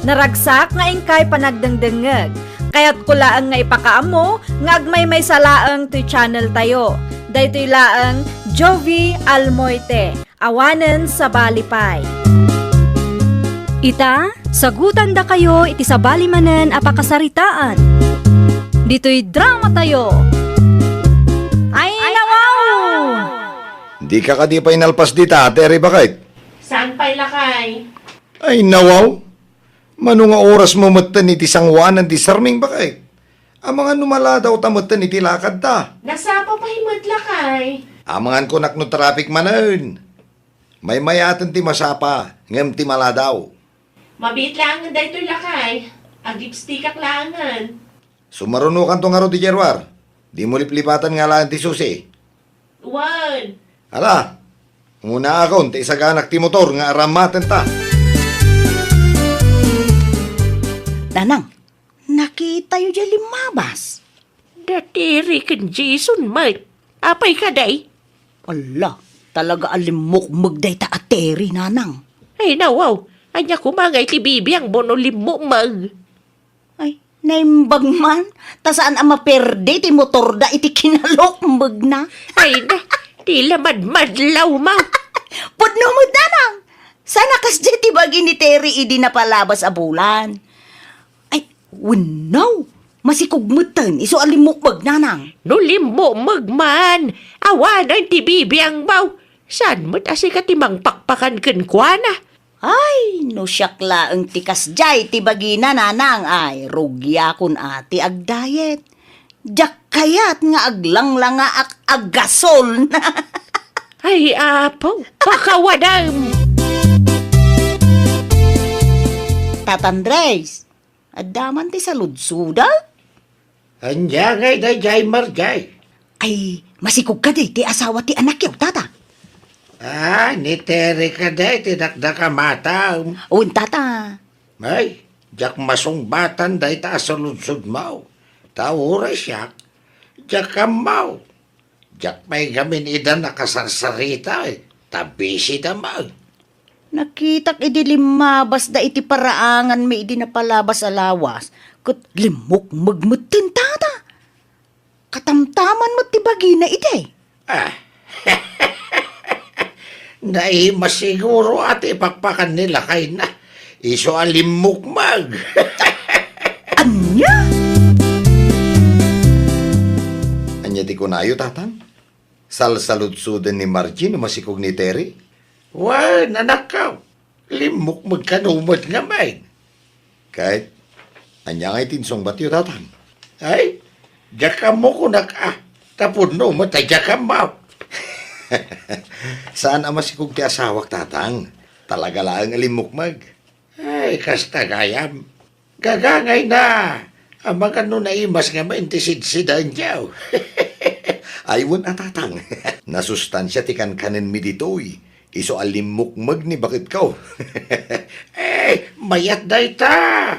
Naragsak nga ingkay panagdengdengeg. Kaya't kulaang nga ipakaamo nga agmay may salaang to channel tayo. Daytoy laang Jovi Almoite. Awanen sa Balipay. Ita, sagutan da kayo iti sa balimanen apakasaritaan. Dito'y drama tayo. Ay, nawaw! Di ka kadi pa inalpas dita, Terry bakit? Saan pa'y lakay? Ay nawaw, mano nga oras mo matan iti sangwanan ti sarming bakit? Ang mga numala daw tamatan iti lakad ta. Nasapa pa'y madlakay. Amangan ko nakno traffic manan. May mayatan ti masapa, ngem ti mala daw. Mabit lang nga daytoy lakay. Agipstikak langan. Sumarunukan to nga ro ti Jerwar. Di mo liplipatan nga lang ti susi. Wan. Ala, muna ako, ti isaganak ti motor nga aramaten ta. Nanang, nakita yu dyan limabas. Datiri ken Jason, Mike. Apay ka day? Ala, talaga alimok magday ta ateri, nanang. Ay, nawaw. Anya kumangay ti bibiyang bono limo mag. Ay, naimbag man. Ta saan ang maperde ti motor da iti kinalok na. Ay na, tila madmadlaw ma. Pudno mo, nanang. Sana kas dyan ti bagi ni Terry idi na palabas a bulan. Ay, winaw. Masikugmutan, iso alimukbag, nanang. No limo magman. Awanan ti bibiyang baw. San mo't asi ka timang pakpakan ken kuana? Ay, no syakla ang tikas jay, ti bagina nanang, ay, rugya kun ati ag diet. Jak kayat nga aglang nga aggasol na. Ay, apaw, pakawadam. Tatandres, adaman ti saludsuda? Anya ngay na jay marjay. Ay, masikog ka di, ti asawa ti anak yaw, tata. Ah, ni Terry ka day, tinakda ka mata. Un, tata. Ay, jak masong batan day ta asaludsod mau. Taura siya, jak ka mau. Jak may gamin ida nakasarsarita eh. Tabisi da mau. Nakitak idi limabas da iti paraangan may idi napalabas alawas. Kat limok magmutin, tata. Katamtaman mo ti bagina ide. Ah, naima siguro at ipakpakan nila kay na. Iso alimukmag. Anya? Anya di ko nayo, tatang? Salsaludsudan ni Margie no masikog ni Terry? Wan, nanakaw. Limukmag kanumad nga may. Kahit, anya ngay tinsong batyo, tatang? Ay, jakam mo ko tapon no, matay jakam mo. Saan ang masikog ti asawak, tatang? Talaga lang alimukmag. Ay, kasta gayam. Gagangay na. Ang mga nunaimas nga maintisid-sidan jaw. Aywan tatang. Nasustansya ti kanin mi ditoy. Iso alimukmag ni bakit kaw. Eh, mayat day ta.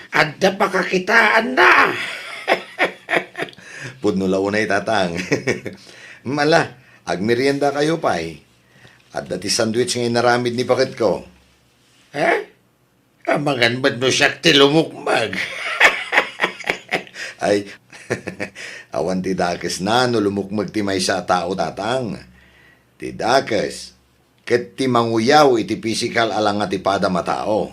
Adda pa kakitaan na. Pudno launay tatang. Mala, agmerienda kayo pay. At dati sandwich ngayon naramid ni pakit ko. Ha? Amangan ba't mo siya tilumukmag? Ay, awan ti dakes na no lumukmag ti may sa tao tatang. Ti dakes, ket ti manguyaw iti physical alang nga ti pada matao.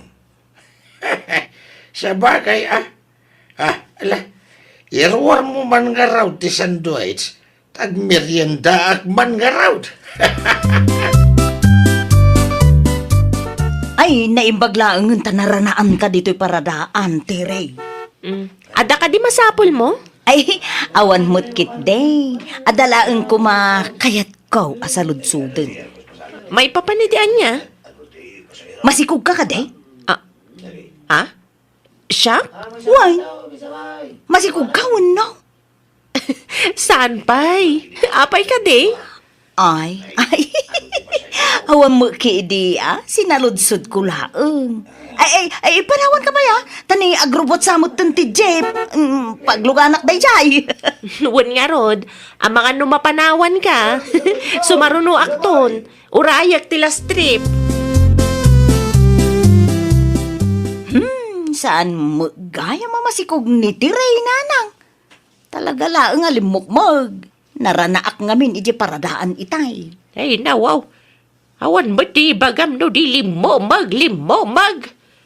Sa bagay, ala, irwar mo man nga raw ti sandwich, tag merienda ak man nga raw. Ay, naimbaglaang ng tanaranaan ka dito'y paradaan, Tere. Ada ka di masapol mo? Ay, awan mo't kit day. Adalaan ko kayat ko asaludsuden. May papanidian niya? Masikog ka day? Ah? Siya? Why? Masikog ka, no? Saan pa'y? Apay ka di? Ay. Awan mo ki sinaludsod ko laang. Ay, panawan ka ba ya? Tani, agrobot samot ti Jeep. Pagluganak day jay. Nuwan nga rod, ang mga numapanawan ka. Sumaruno akton, urayak tila strip. Saan mo gaya mamasikog ni Tiray, nanang? Talaga laang alimukmag. Naranaak ngamin iji paradaan itay. Ay, nawaw. Awan mo di bagam no di limomag.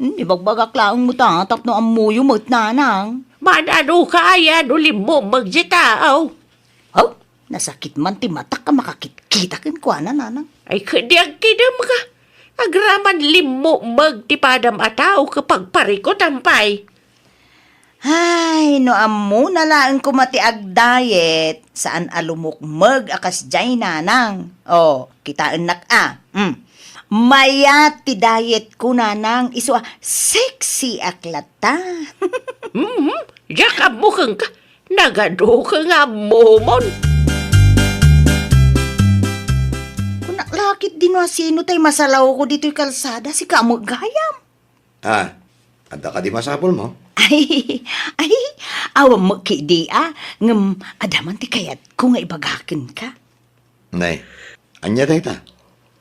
Ibagbagak laang mo tapno amuyo mo't nanang. Manano kaya no limomag di tao? Oh, nasakit man ti matak ka makakita kin kwa na nanang. Ay, kadiag kidam ka. Agraman limomag ti padam ataw kapag parikot ampay. Ay, no amo na lang kumati ag diet. Saan alumukmag akas jay nanang. Oh, kitaan nak Maya ti diet ko nanang iso sexy aklata. Diyak amukang ka. Nagado ka nga momon. Kunak lakit din wa sino tay masalaw ko dito'y kalsada si kamo gayam. Ada ka di masapol mo? Ay, awam mo ki ngem adaman ti kayat ko nga ibagakin ka. Nay, anya day ta?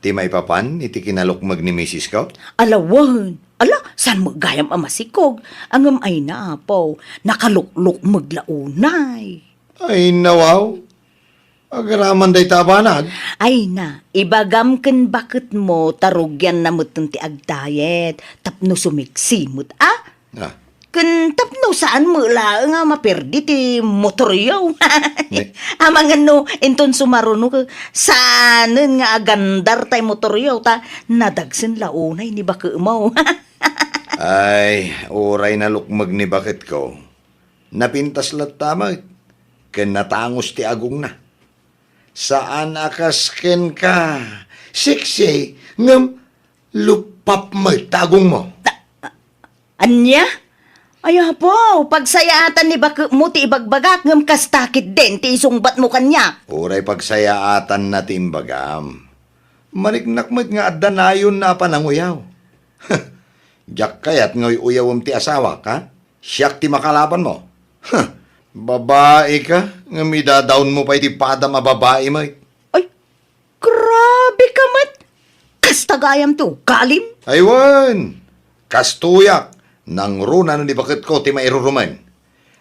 Ti maipapan iti kinalukmag ni Mrs. ko? Alawan, saan mo gayam amasikog? Angam ay naapaw, nakalukluk maglaunay. Ay, nawaw. Agaraman day tabanag. Ay na, ibagam ken bakit mo tarugyan na mo ti agdayet, tapno sumiksimot, Kun tapno saan mo nga maperdi ti motoryaw. Amangan no, inton sumaruno ka, saanen nga agandar tay motoryaw ta, nadagsen launay ni baka mo. Ay, oray na lukmag ni bakit ko. Napintas lat tama. Ken natangos ti agong na. Saan akas ken ka? Siksi, ngam lupap mo tagong mo. Anya? Ay po, pagsayatan ni baka mo ti ibagbagak ngam kastakit din ti isungbat mo kanya. Oray pagsayaatan na timbagam. Mariknakmat nga adanayon na pananguyaw. Diyak kayat ngoy uyawam ti asawa ka? Siyak ti makalaban mo. Babae ka? Nga midadawn mo pa iti pada mababae mo. Ay, grabe ka mat. Kastagayam to, kalim. Aywan! Kastuyak! Nang runa ni bakit ko ti mairuruman.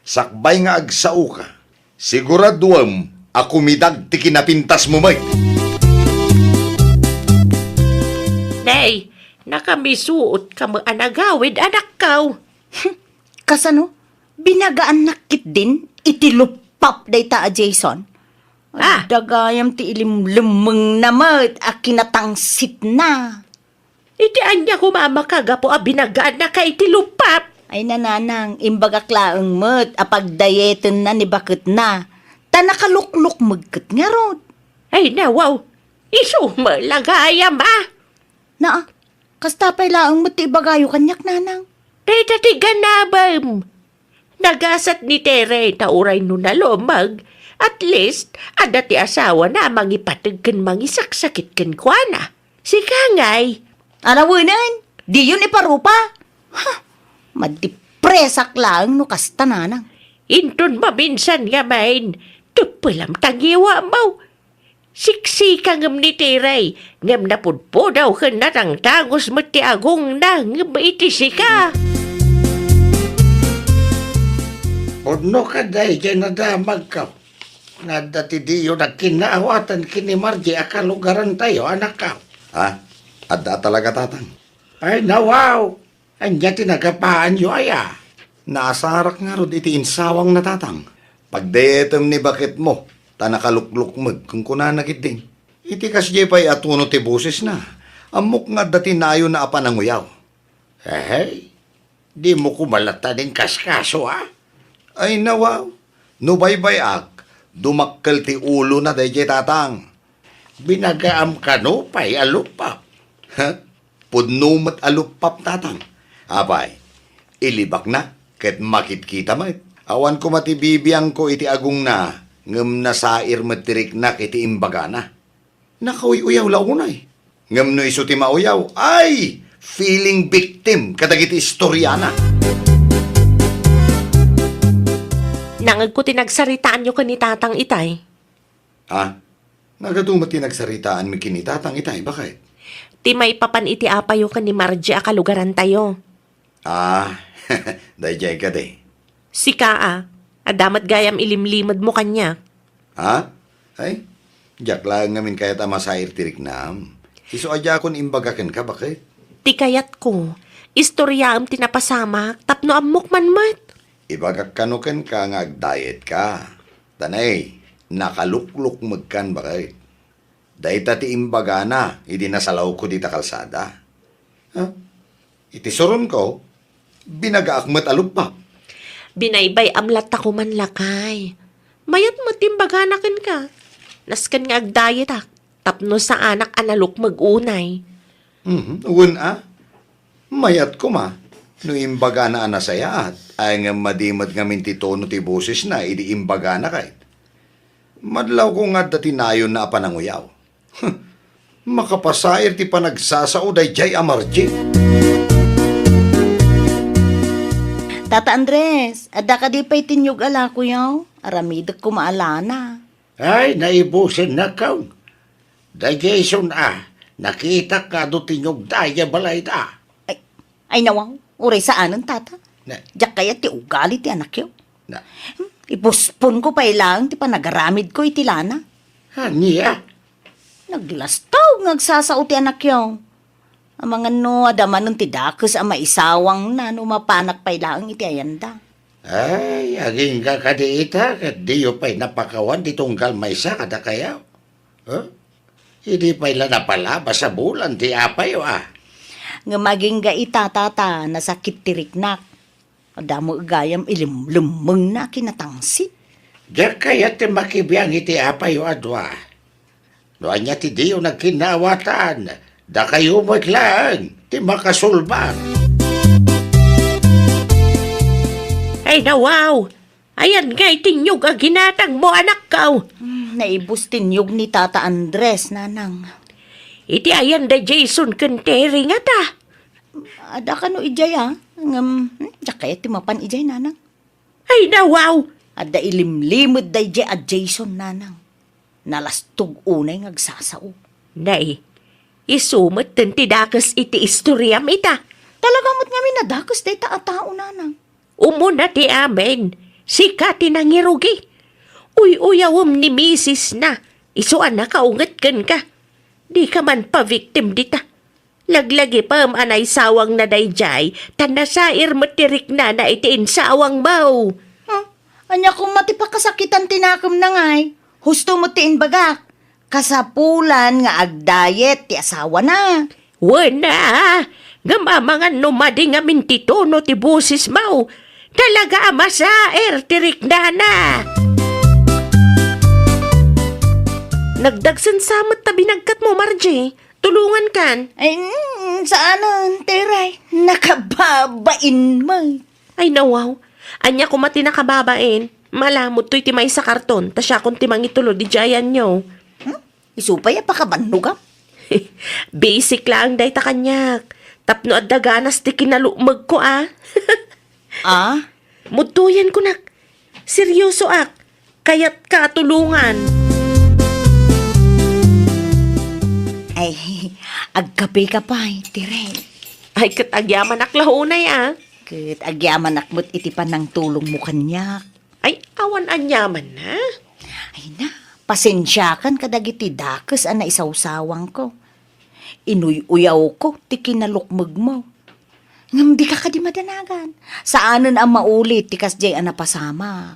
Sakbay nga agsao ka. Siguraduam ako midag ti kinapintas mo may. Nay, nakamisuot ka mo anagawid anak kaw. Kasano? Binagaan nakit din itilupap day ta Jason. Dagayam ti ilimlumeng namat a kinatangsit na. Iti anya kumama kaga po binagaan na kay tilupap. Ay nananang, imbagaklaang mo't apagdayetin na ni bakit na. Ta nakalukluk magkat nga rod. Ay nawaw, iso malagayam Na, kastapay laang mo't ibagayo kanyak nanang. Day dati ganabam. Nagasat ni Tere tauray no nalomag. At least, ada ti asawa na mangipatagkan mangisaksakit kan kwa na. Si Kangay. Arawanan, di yun iparupa. Madipresak lang no kasta nanang. Inton maminsan nga main, tupalam tangiwa mo. Siksi ka ngam ni Tiray, ngam napudpo daw ka na ng tangos mati agong na ngam itisi ka. Puno ka dahi dyan nadamag ka. Nadati diyo na kinaawatan kini Margie akalugaran tayo, anak ka. Ha? Adda talaga, tatang. Ay, nawaw. Anya tinagapaan yo aya. Naasarak nga rod iti insawang na, tatang. Pagdayetem ni bakit mo, tanakalukluk mag kung kunanagit din. Iti kasjay pa'y atuno ti busis na. Amok nga dati nayo na apananguyaw. Hey, di mo kumalata din kaskaso, ha? Ay nawaw, nubaybayak, dumakkel ti ulo na dayjay tatang. Binagaam ka no, pa'y alupap. Ha? Pudnumat alupap tatang. Abay, ilibak na, ket makitkita may. Awan ko matibibiyang ko iti agong na, ngem nasair matirik na iti imbaga na. Nakauy-uyaw launay. Ngem no iso ti mauyaw, ay! Feeling victim kadagiti istoryana. Nangag ko tinagsaritaan nyo ka ni Tatang Itay. Ha? Nagadumat tinagsaritaan mi kinitatang itay, bakit? Ti may papan iti apayo ka ni Margie akalugaran tayo. Ah, dayjay ka de. Si Kaa, adamat gayam ilimlimad mo kanya. Ha? Ay, jak lang ngamin kaya tamasair tirik nam. Iso adya kon imbagaken ka, bakit? Ti kayat ko, istorya am tinapasamak, tapno amok man mat. Ibagak kanuken ka nga diet ka. Tanay, nakalukluk magkan bakit? Dahita ti imbaga na, hindi nasalaw ko di ta kalsada. Ha? Iti soron ko, binagaakmat alupap. Binaybay amlat ako man lakay. Mayat mo timbaganakin ka. Naskan nga agdayet ak, tapno sa anak analuk mag-unay. Uwan mayat ko ma. No imbaga na anasaya at ay nga madimat nga minti tono ti boses na, idi imbaga na kay. Madlaw ko nga dati nayon na apananguyaw. Makapasair ti panagsasao day jay amarji. Tata Andres, adda ka di pa'y tinyog ala ko yaw. Aramidak ko maalana. Ay, naibusin na kaw. Da Jason, nakita ka do tinyog daya balay da. Ay nawaw, uray saanan tata. Na, Diyak kaya ti ugali ti anak yaw. na, Ipuspon ko pa ilang ti panagaramid ko iti lana. niya. Naglastaw ngagsasao ti anak yaw. Ang mga no, adaman nun ti dakes ang maisawang na no mapanak pa ilang iti ayanda. Ay, aging ka kadiita, kat diyo pa'y napakawan di tunggal may isa kada kayaw. Huh? Hindi pa'y lanapalaba sa bulan ti apayo, Nga maging gaita tata, nasakit tiriknak. Adamo gayam ilimlumeng na kinatangsit. Diyak kaya ti makibiyang iti apayo adwa. Noan niya ti diyo nagkinawatan, da kayo lang, ti makasulban. Ay nawaw, ayan nga itinyog ang ginatang mo anak kaw. Naibus tinyog ni Tata Andres, nanang. Iti ayan da Jason Kenteri nga ta. Ada ka no ijay diyak kaya ti mapan ijay, nanang. Ay nawaw, Ada ilimlimod da ijay at Jason, nanang. Nalastog unay ngagsasao. nay, isumot ti dakas iti istoryam ita. Talagamot nga minadakas day taatao, nanang. Umuna ti amen, si Kati nangirugi. Uyawom ni misis na, isuan na kaungat kan ka. Di ka man pa-victim dita. Laglagi pa anay sawang na dayjay, tanasair matirik na iti insawang mau. Anya kung matipakasakitan tinakam na ngay, husto mo tiin bagak. Kasapulan nga agdayet ti asawa na. Wana, gamamangan numadi nga mintito no ti busis mau. Talaga masair tirik na. Nagdagsan samot ta binagkat mo, Margie. Tulungan kan. Ay, saanan, teray? Nakababain mo. Ay nawaw, anya ko mati nakababain. Malamot to'y timay sa karton, ta siya kung timang itulo di jayan nyo. Isupay pa ka banugam? Basic lang day ta kanyak. Tapno at daganas ti kinalumag ko Ah? Mutuyan ko nak. Seryoso kaya't katulungan. Ay, agkape ka pa, tire. Ay, katagyaman lahunay Kat agyaman akmot iti pa ng tulong mo kanyak. Ay, awan anyaman na. Ay na, pasensyakan kadagiti dakes ana isawsawang ko. Inuy-uyaw ko, ti kinalukmag mo. Ngam di ka kadi madanagan. Saanan ang maulit, ti kasjay ana pasama.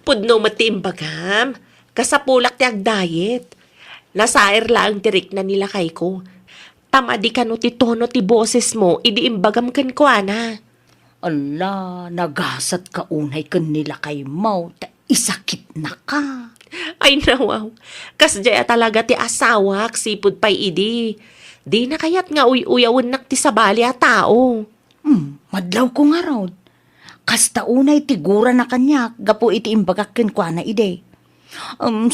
Pudno matimbagam. Kasapulak ti agdayet. Nasair lang tirik na nila kay ko. Tama di ka no ti tono ti boses mo, idi imbagam kan ko ana. Ala, nagasat ka unay kan nila kay mau, ta isakit na ka. Ay nawaw. Kasjay talaga ti asawak, sipod pay idi. Di na kayat nga uy-uyawon nak ti sabali a tao. Madlaw ko nga raw. Kasta unay tigura na kanyak, gapo iti imbagak ken kwa na ide.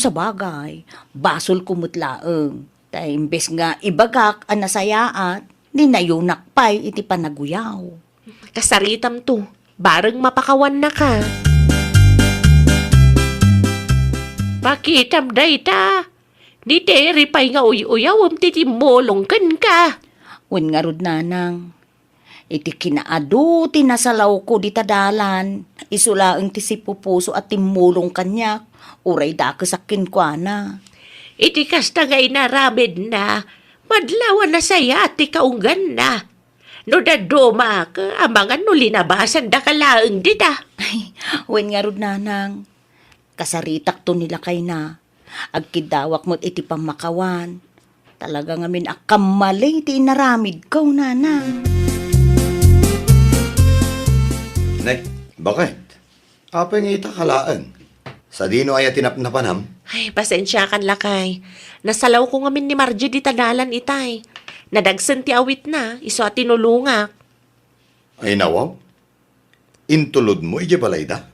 Sa bagay, basol kumutlaeng. Ta imbes nga ibagak ang nasayaat, ninayunak pa'y iti panaguyaw. Kasaritam to, bareng mapakawan na ka. Pakitam dayta. Di teri pa'y nga uyawam titimolong kan ka. Wen nga rod nanang, iti kinaadu tinasalaw ko di tadalan, isulaeng ti sipupuso at timulong kanyak, uray dakasakin kwa na. Iti kasta nga inaramid na, madlawan na saya at ikaunggan na. No dadoma ka, amangan no linabasan da kalaeng dita. Ay, wen nga rod nanang, kasaritak to nila kay na, agkidawak mo't iti pamakawan. Talaga ngamin akamalay ti inaramid ko, nanang. Nay, bakit? Apa nga ita kalaan? Sa dino ay tinapnapanam? Ay, pasensya kan lakay. Nasalaw ko ngamin ni Margie di tadalan itay. Nadagsan ti awit na, iso at tinulungak. Ay nawaw? Intulod mo, ije balay da?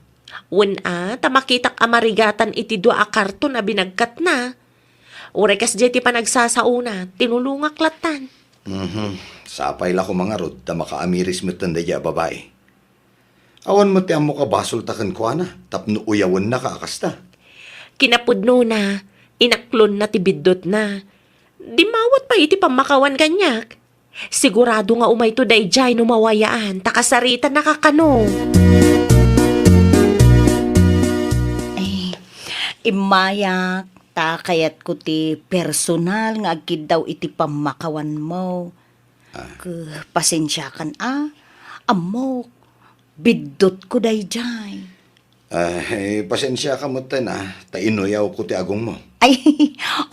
Tamakitak amarigatan iti dua a karton na binagkat na. Uray kas jeti pa nagsasauna, tinulungak latan. Sapay la ko mga rod, ta makaamiris mo tanda ya babae. Awan mo ti amo ka basol takan ko na, tapno uyawan na kakasta. Kinapudno na, inaklon na ti biddot na. Di mawat pa iti pamakawan kanyak. Sigurado nga umay to dayjay no mawayaan, takasarita nakakano. Ay, imayak, takayat ko ti personal nga agkid daw iti pamakawan mo. Pasensya kan amok, biddot ko dayjay. Ay, pasensya ka mo ta inuyaw ko ti agong mo. Ay,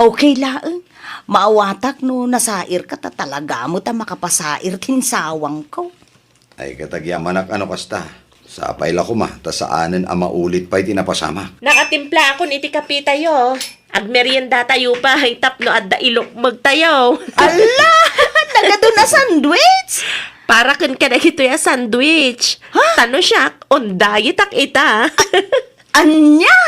okay laeng. Maawatak no nasair ka ta talaga mo ta makapasair tinsawang ko. Ay, katagyaman ano kasta. Sapay la ko ma, ta saanen ang maulit pa'y tinapasama. Nakatimpla ako iti kapi tayo. Agmerienda tayo pa, tapno adda ilok magtayo. Ala! Nagado na sandwich! Para kan ka na ito ya sandwich. Tano siya, on diet ak ita. Anya!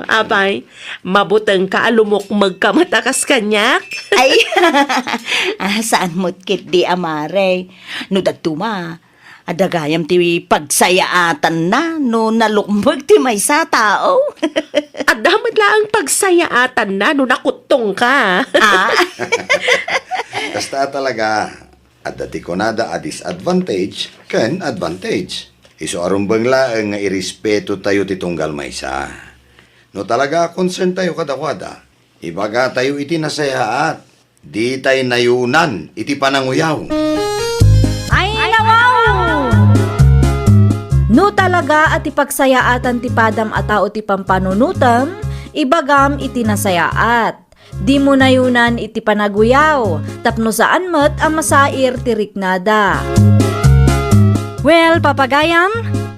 Apay, mabutang ka alumok magkamatakas kanyak. Ay, saan mo't kit di amare? No dagtuma, adagayam ti pagsayaatan na, no nalukmag ti may sa tao. At damat lang pagsayaatan na, no nakutong ka. Kasta talaga, at dati ko nada a disadvantage, kan advantage. Iso arumbang laeng nga irespeto tayo titunggal maysa. No talaga concern tayo kadakwada, ibaga tayo iti nasayaat, di tayo nayunan, iti pananguyaw. Ay, nawaw! No talaga at ipagsayaatan ti padam a tao ti pampanunutam, ibagam iti nasayaat. Di mo nayunan iti panaguyaw, tapno saan met ang masair ti riknada. Well, papagayam,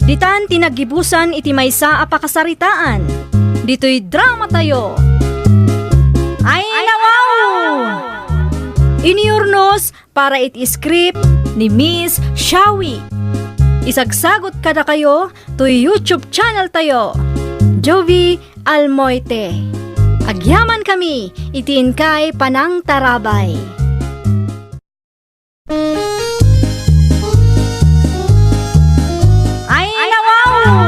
ditan tinagibusan iti maysa a pakasaritaan. Dito'y drama tayo. Ay, nawaw! Iniurnos para iti script ni Miss Shawi. Isagsagot kada kayo to YouTube channel tayo, Jovi Almoite. Agyaman kami, itiin kay Panang Tarabay. Ay, nawaw!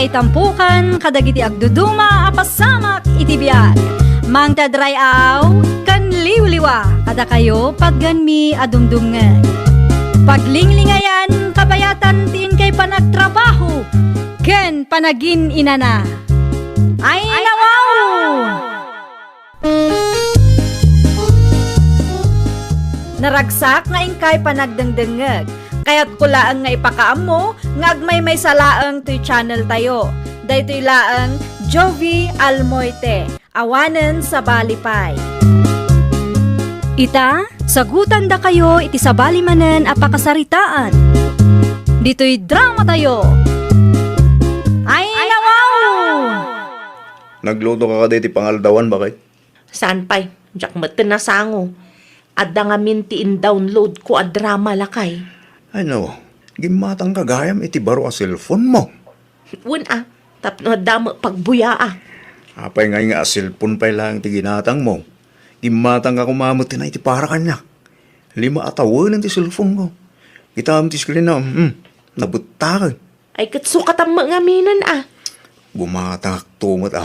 itampukan kadagiti agduduma apasamak iti biag. Mang tadrayaw kan liwliwa kada kayo pagganmi adumdumngan. Paglinglingayan kabayatan tiin kay panagtrabaho ken panagin inana. Ay nawaw! Naragsak nga ingkay panagdengdengeg. Kaya't kulaan nga ipakaam mo, nga agmay may salaang to'y channel tayo. Daytoy laang Jovi Almoite, awanen sa balipay. Ita, sagutan da kayo iti sabali manen apakasaritaan. Dito'y drama tayo. Ay nawaw! Nagluto ka ka iti pangaldawan ba kay? Saan pa'y? Diyak matan na sango. Adda nga mintiin download ko a drama lakay. Ano, gimatang kagayam iti baro a cellphone mo. Wan tapno adda mo pagbuya Apay nga cellphone pa lang ti ginatang mo. Gimatang ka kumamot na iti para kanya. 5 atawon ti cellphone ko. Kita ti screen na, nabuttakag. Ay katsukat ang mga minan Gumatang aktumot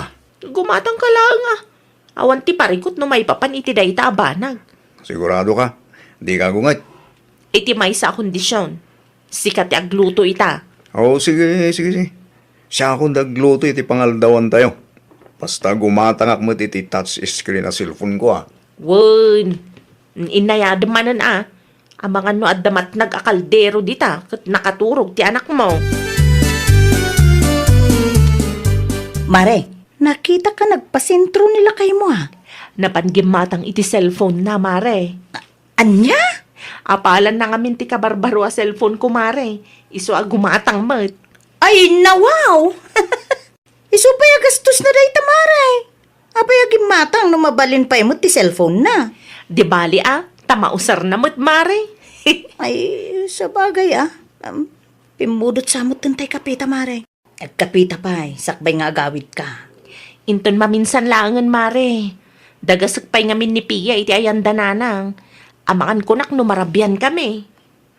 Gumatang ka lang Awan ti parikot no may papan iti dayta abanag. Sigurado ka, di ka gungat. Iti may sa kondisyon. Sikat ti agluto ita. Oo, sige. Siya akong nagluto iti pangaldawan tayo. Basta gumatang akmat iti touch screen na cellphone ko Wan. Inayadamanan Ang mga no adamat nag-akaldero dita. Kat nakaturog ti anak mo. Mare, nakita ka nagpasentro nila kay mo Napangimatang iti cellphone na, mare. Anya? Apalan na nga minti ka barbaro a cellphone ko, mare. Iso gumatang mat. Ay, nawaw! Isupaya gastos na day tamare. Apaya gimatang no mabalin pa imot ti cellphone na. Di bali tamausar na mat, mare. Ay, sa bagay pimudot sa amot tantay kapita mare. At kapita pa sakbay nga agawid ka. Inton maminsan langan, mare. Dagasag pa'y ngamin ni Pia iti ayanda nanang. Amangan kunak no marabyan kami.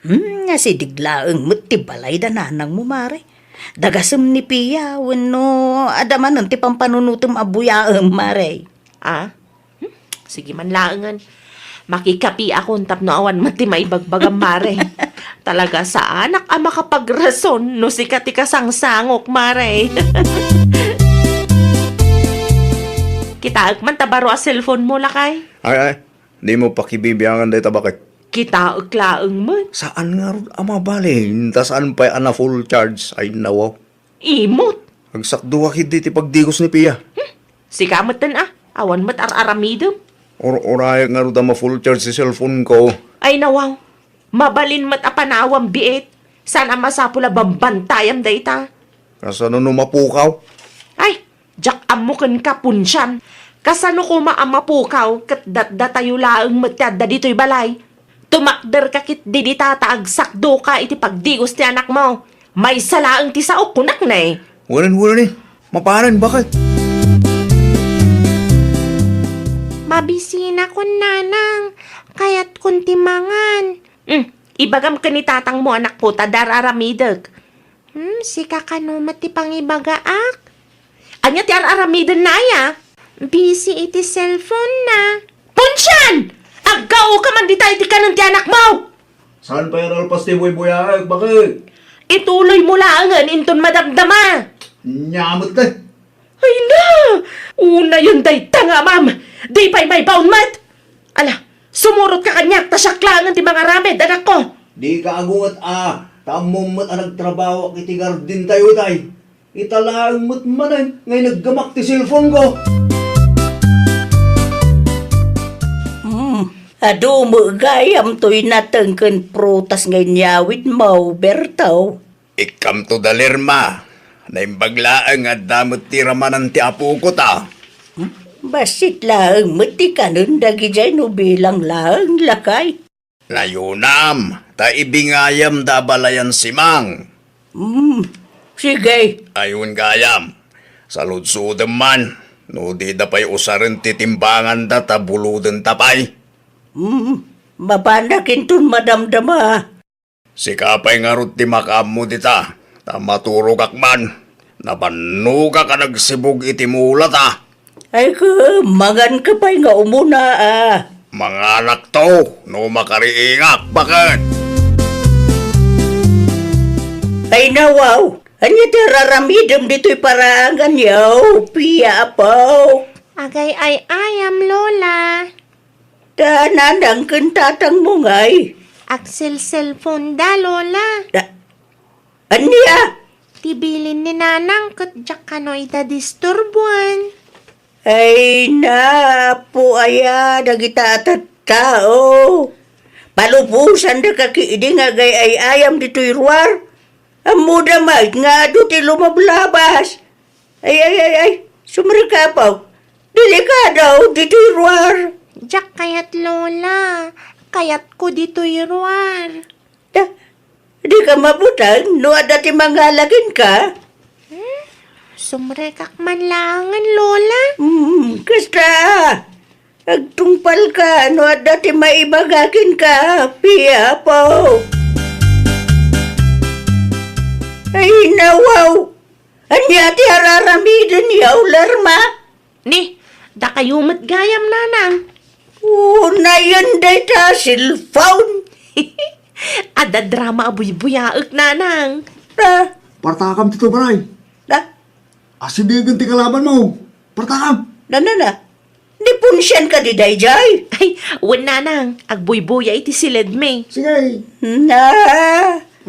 Nga si diglaeng mo't ti balay da nanang mo mare. Dagasem ni Pia wenno adaman ti pampanunutom abuyaem mare. Sige man langan. Makikapi ako tapno awan mati maibagbagam, mare. Talaga sa anak makapagrason no sikat ti kasangsangok, mare. Kita man tabaro a cellphone mo lakay. Ay, di mo pakibibiyangan dahi tabakit. Kita laeng man. Saan nga ron amabalin? Ta saan pa'y ana full charge? Ay nawaw. Imot. Agsakduwa hindi ti pagdigos ni Pia. Sikamatan awan mat araramidom. Oraya nga ron ma full charge si cellphone ko. Ay nawaw. Mabalin mat apanawang biit. Sana masapula bambantayam dayta. Kasano no mapukaw? Ay, jak amukan ka punsyan. Kasano ko maamapukaw kat datdatayo laeng matyadda dito'y balay. Tumakder ka kit di tataag-sakdo ka iti pagdigos ti anak mo. May salaang ti saok kunak na Walan Maparan, bakit? Mabisina ko nanang, kaya't kuntimangan. Ibagam ka ni tatang mo anak ko, tadararamidag. Si kakanumat ti pangibagaak. Anya ti araramidan na busy iti cellphone na. Punsyan! Aggaw ka man di tayo ti kanon ti anak mo! Saan pa yung alpas ti buhay-buhay? Bakit? Ituloy mo laangan inton madamdama. Nyamot na. Ay na! Una yun day tanga, ma'am. Di pa'y may baon mat. Ala, sumurot ka kanyak, tasyaklangan ti mga ramed, anak ko. Di ka agungat tamumot ang nagtrabaho kiti garden tayo tay. Italaang mo't manan, ngay naggamak ti cellphone ko. Ado mo gayam to'y natangkan prutas ngay nyawit mo, Bertaw. Ikam to dalirma. Naimbaglaang at damot ti ramanan ti apo ko ta. Basit lang, mati ka nun dagi dyan no bilang lang lakay. Layunam, ta ibingayam da balayan simang. Sige. Ayun gayam, sa ludsudem man, no di da pa'y usarin titimbangan da tabuluden tapay. Mabanakin tun madamdama. Si kapay nga rut ti makam mo dita, ta maturog akman. Nabanuga ka nagsibog iti mulat Ay ka, magan ka pa'y nga umuna Mga anak to, no makariingak, bakit? Ay nawaw, anya ti raramidem dito'y parangan yaw, piya apaw. Agay ay ayam, Lola. Danandang kentatang mo ngay. Axel cellphone da, Lola. Anya? Tibilin ni Nanang kat jak kano'y da disturbuan. Ay na, po aya, dagita at tao. Palubusan da kakiidi nga gay ay ayam dito'y ruwar. Amo da may nga ti lumablabas. Ay, sumrikapaw. Delikado dito'y ruwar. Jak kayat, Lola. Kayat ko dito iruar. Di ka mabutang, no ada ti mangalagin ka? Sumrekak man langan, Lola. Kasta, agtungpal ka, no ada ti maibagakin ka, piya po. Ay, nawaw. Anya ti hararamidin yaw, larma. Ni, da kayo matgayam, Nanang. Na yun day ta, cellphone. Ada drama abuy-buyaak, Nanang. Partakam tito baray. Na, Asibigan ti kalaban mo. Partakam. na. Di punsyan ka di dayjay. Ay, wan, Nanang. Agbuy-buya iti silid me. Sige. Na,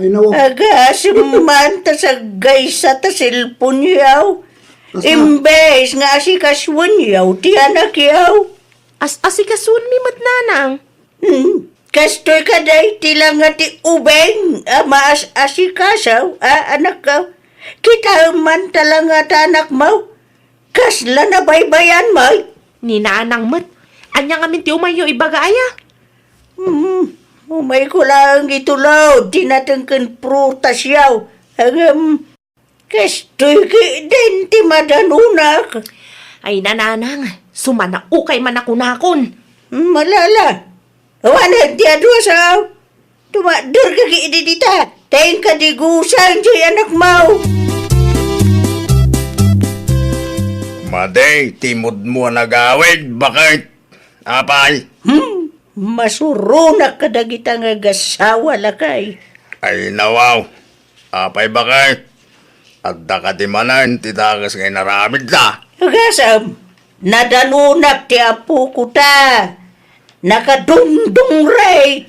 Ay nawa. agasiman ta sa gaysa ta cellphone yaw. Imbes nga si kaswan yaw, ti anak yaw. Asikasun mi mat, Nanang. Kastoy ka day, tila nga ti ubeng, maas asikasaw, anak ka. Kita man talanga ta anak mo. Kasla na baybayan mo. Ni Nanang mat. Anya nga min ti umayo ibaga aya. Umay ko lang itulaw, tinatangkan prutas yaw. Kastoy ka din ti madanunak. Ay, Nanang. Sumana ukay man ako nakon. Malala. Awanan ti adwa sa tumadur ka kiididita. Tayong kadigusan di anak mau. Maday, timod mo nagawid, bakit? Apay? Masurunak ka dagita nga gasawa lakay. Ay nawaw. Apay bakit? Adda ka di manan, titakas ngay naramid ta. Agasam, nadalunak ti apo ko ta. Nakadungdung ray.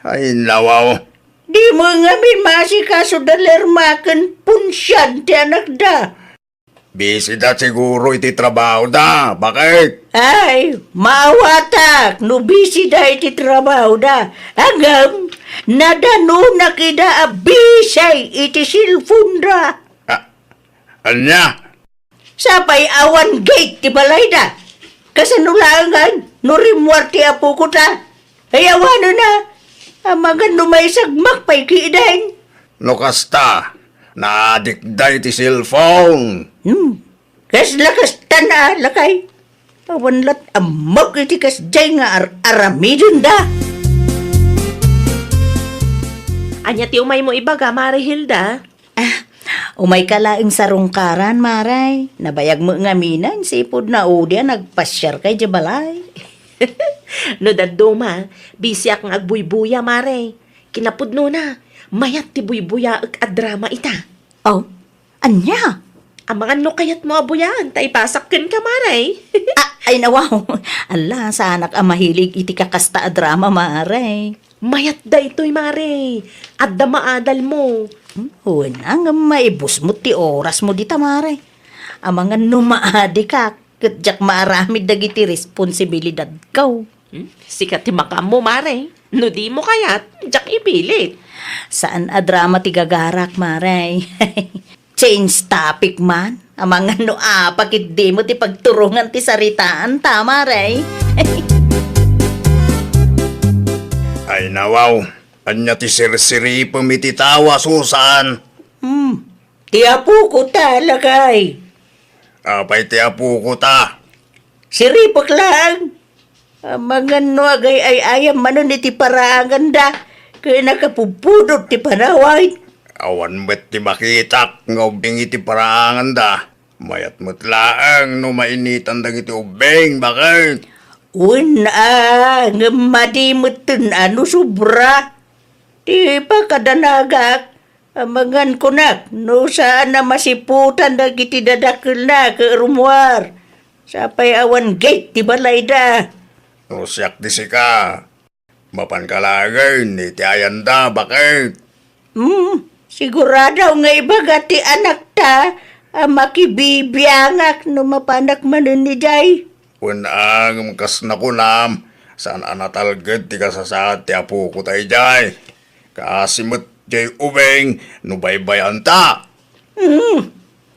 Ay nawaw. Di mo nga may masikaso dalermakan punsyan ti anak da. Busy da siguro iti trabaho da, bakit? Ay, maawatak, no busy da iti trabaho da. Agam, nadalunak ida abisay iti cellphone da. Anya? Sapay awan gate ti balay da. Kasanulangan, nurimwar ti apo ko ta. Ay awano na. Amagan numay sagmak pa'y kiidahin. No kasta, naadikday ti cellphone. Lakas na, lakay. Awan lat amok iti kasjay nga aramidon da. Anya ti umay mo ibaga, Mari Hilda. Umay kalaing sarungkaran, Maray. Nabayag mo nga minan, sipod na udya, nagpasyar kay Jabalay. No daduma, busy akong agbuy-buya, Mare. Kinapudno na, mayat ti buy-buya at drama ita. Oh, anya? Ang mga no kayat mo abuyan, tay pasakkin ka, Mare. Ay nawaw. Ala, sa anak ang mahilig iti kakasta a drama, Maray. Mayat da ito'y, Mare. At da maadal mo. Una nga maibus mo ti oras mo dita, Maray. Ang mga numaadi ka, katjak maaramid dagiti responsibilidad kaw. Sikat ti makam mo, Mare. No di mo kayat, jak ipilit. Saan a drama ti gagarak, Maray? Change topic man. Ang mga pakit di mo ti pagturungan ti saritaan, tama, Ray? Ay nawaw, anya ti sirsiri pamititawa, Susan. Ti apo ko talagay. Apay ti apo ko ta. Siripok lang. Ang mga agay ay ayam manon iti parangan da. Kaya nakapupudot ti panaway. Awan mo't ti makitak nga ubing iti parangan da. Mayat mo't laang no mainitan da iti ubing, bakit? Una, nga madimutun ano sobra. Di pa kadanagak. Amangan ko nak, no saan na masiputan na kiti dadakil na ke rumwar. Sapay awan gate, di balay da. Siyak di si ka. Mapan kalagay, ni ti ayan da, bakit? Sigurado nga ibagati anak ta, makibibiyangak no mapanak manin ni Jay. Unang kas na kunam, saan anatalgad ti kasasat ti apo ko tayo jay. Kasimot jay ubeng, no baybayan ta.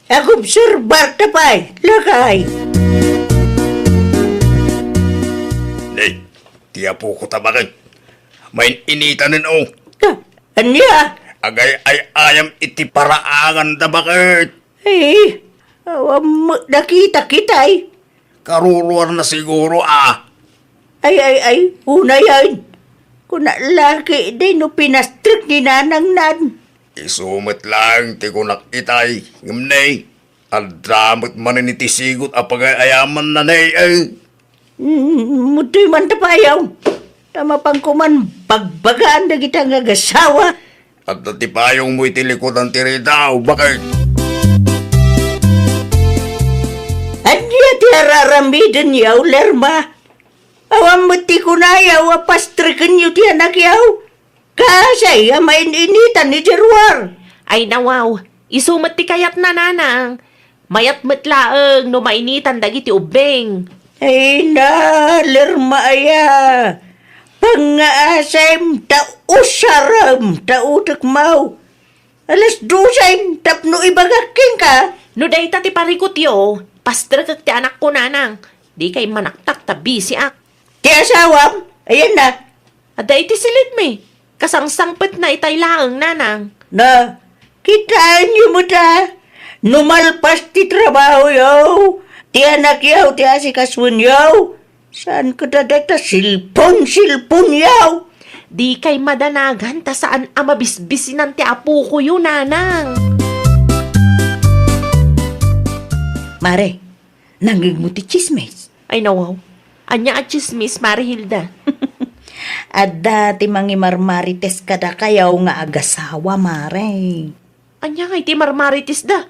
Ako obserbar ta pa'y, lakay. Nay, ti apo ko ta bakit? May initanin o. Anya? Agay ay ayam iti paraangan ta bakit? Awam nakita kitay. Karuruar na siguro ah. Ay, una yan. Kung laki din no pinastrik ni nanang nan. Isumit lang ti kunak itay. Ngamnay, aldamot manin iti sigot apagay ayaman na nay ay. Mutoy man tapayaw. Tama pang kuman pagbagaan na kita nga gasawa. At natipayong mo iti likodan ti ridaw, bakit? Anya ti araramidin yaw, lerma. Awam mo ti kunayaw, apastrikan yu ti anak yaw. Kasay, amain-initan ni Jerwar. Ay nawaw, isumat ti kayat na nanang. Mayat matlaang no mainitan dagiti ubeng. Ay na, lerma aya. Pangaasay ta usaram ta utak mau. Alas 12 tapno ibagaking ka. No dayta ti parikot yo, pastra ti anak ko nanang. Di kay manaktak ta busy ak. Ti asawam, ayan na. Ada iti silid mi. Kasangsangpet na itay laang nanang. Na, kitaan niyo mo ta. Numalpas ti trabaho yaw. Ti anak yaw, ti asikaswan yaw. Saan ka dadagta? Silpon yaw. Di kay madanagan ta saan amabisbisinan ti apo ko yun nanang. Mare, nanggig mo ti chismes. Ay nawaw, anya at chismis Marihilda. At dati mangimarmarites kada kayaw nga agasawa, mare. Anya nga iti marmaritis da.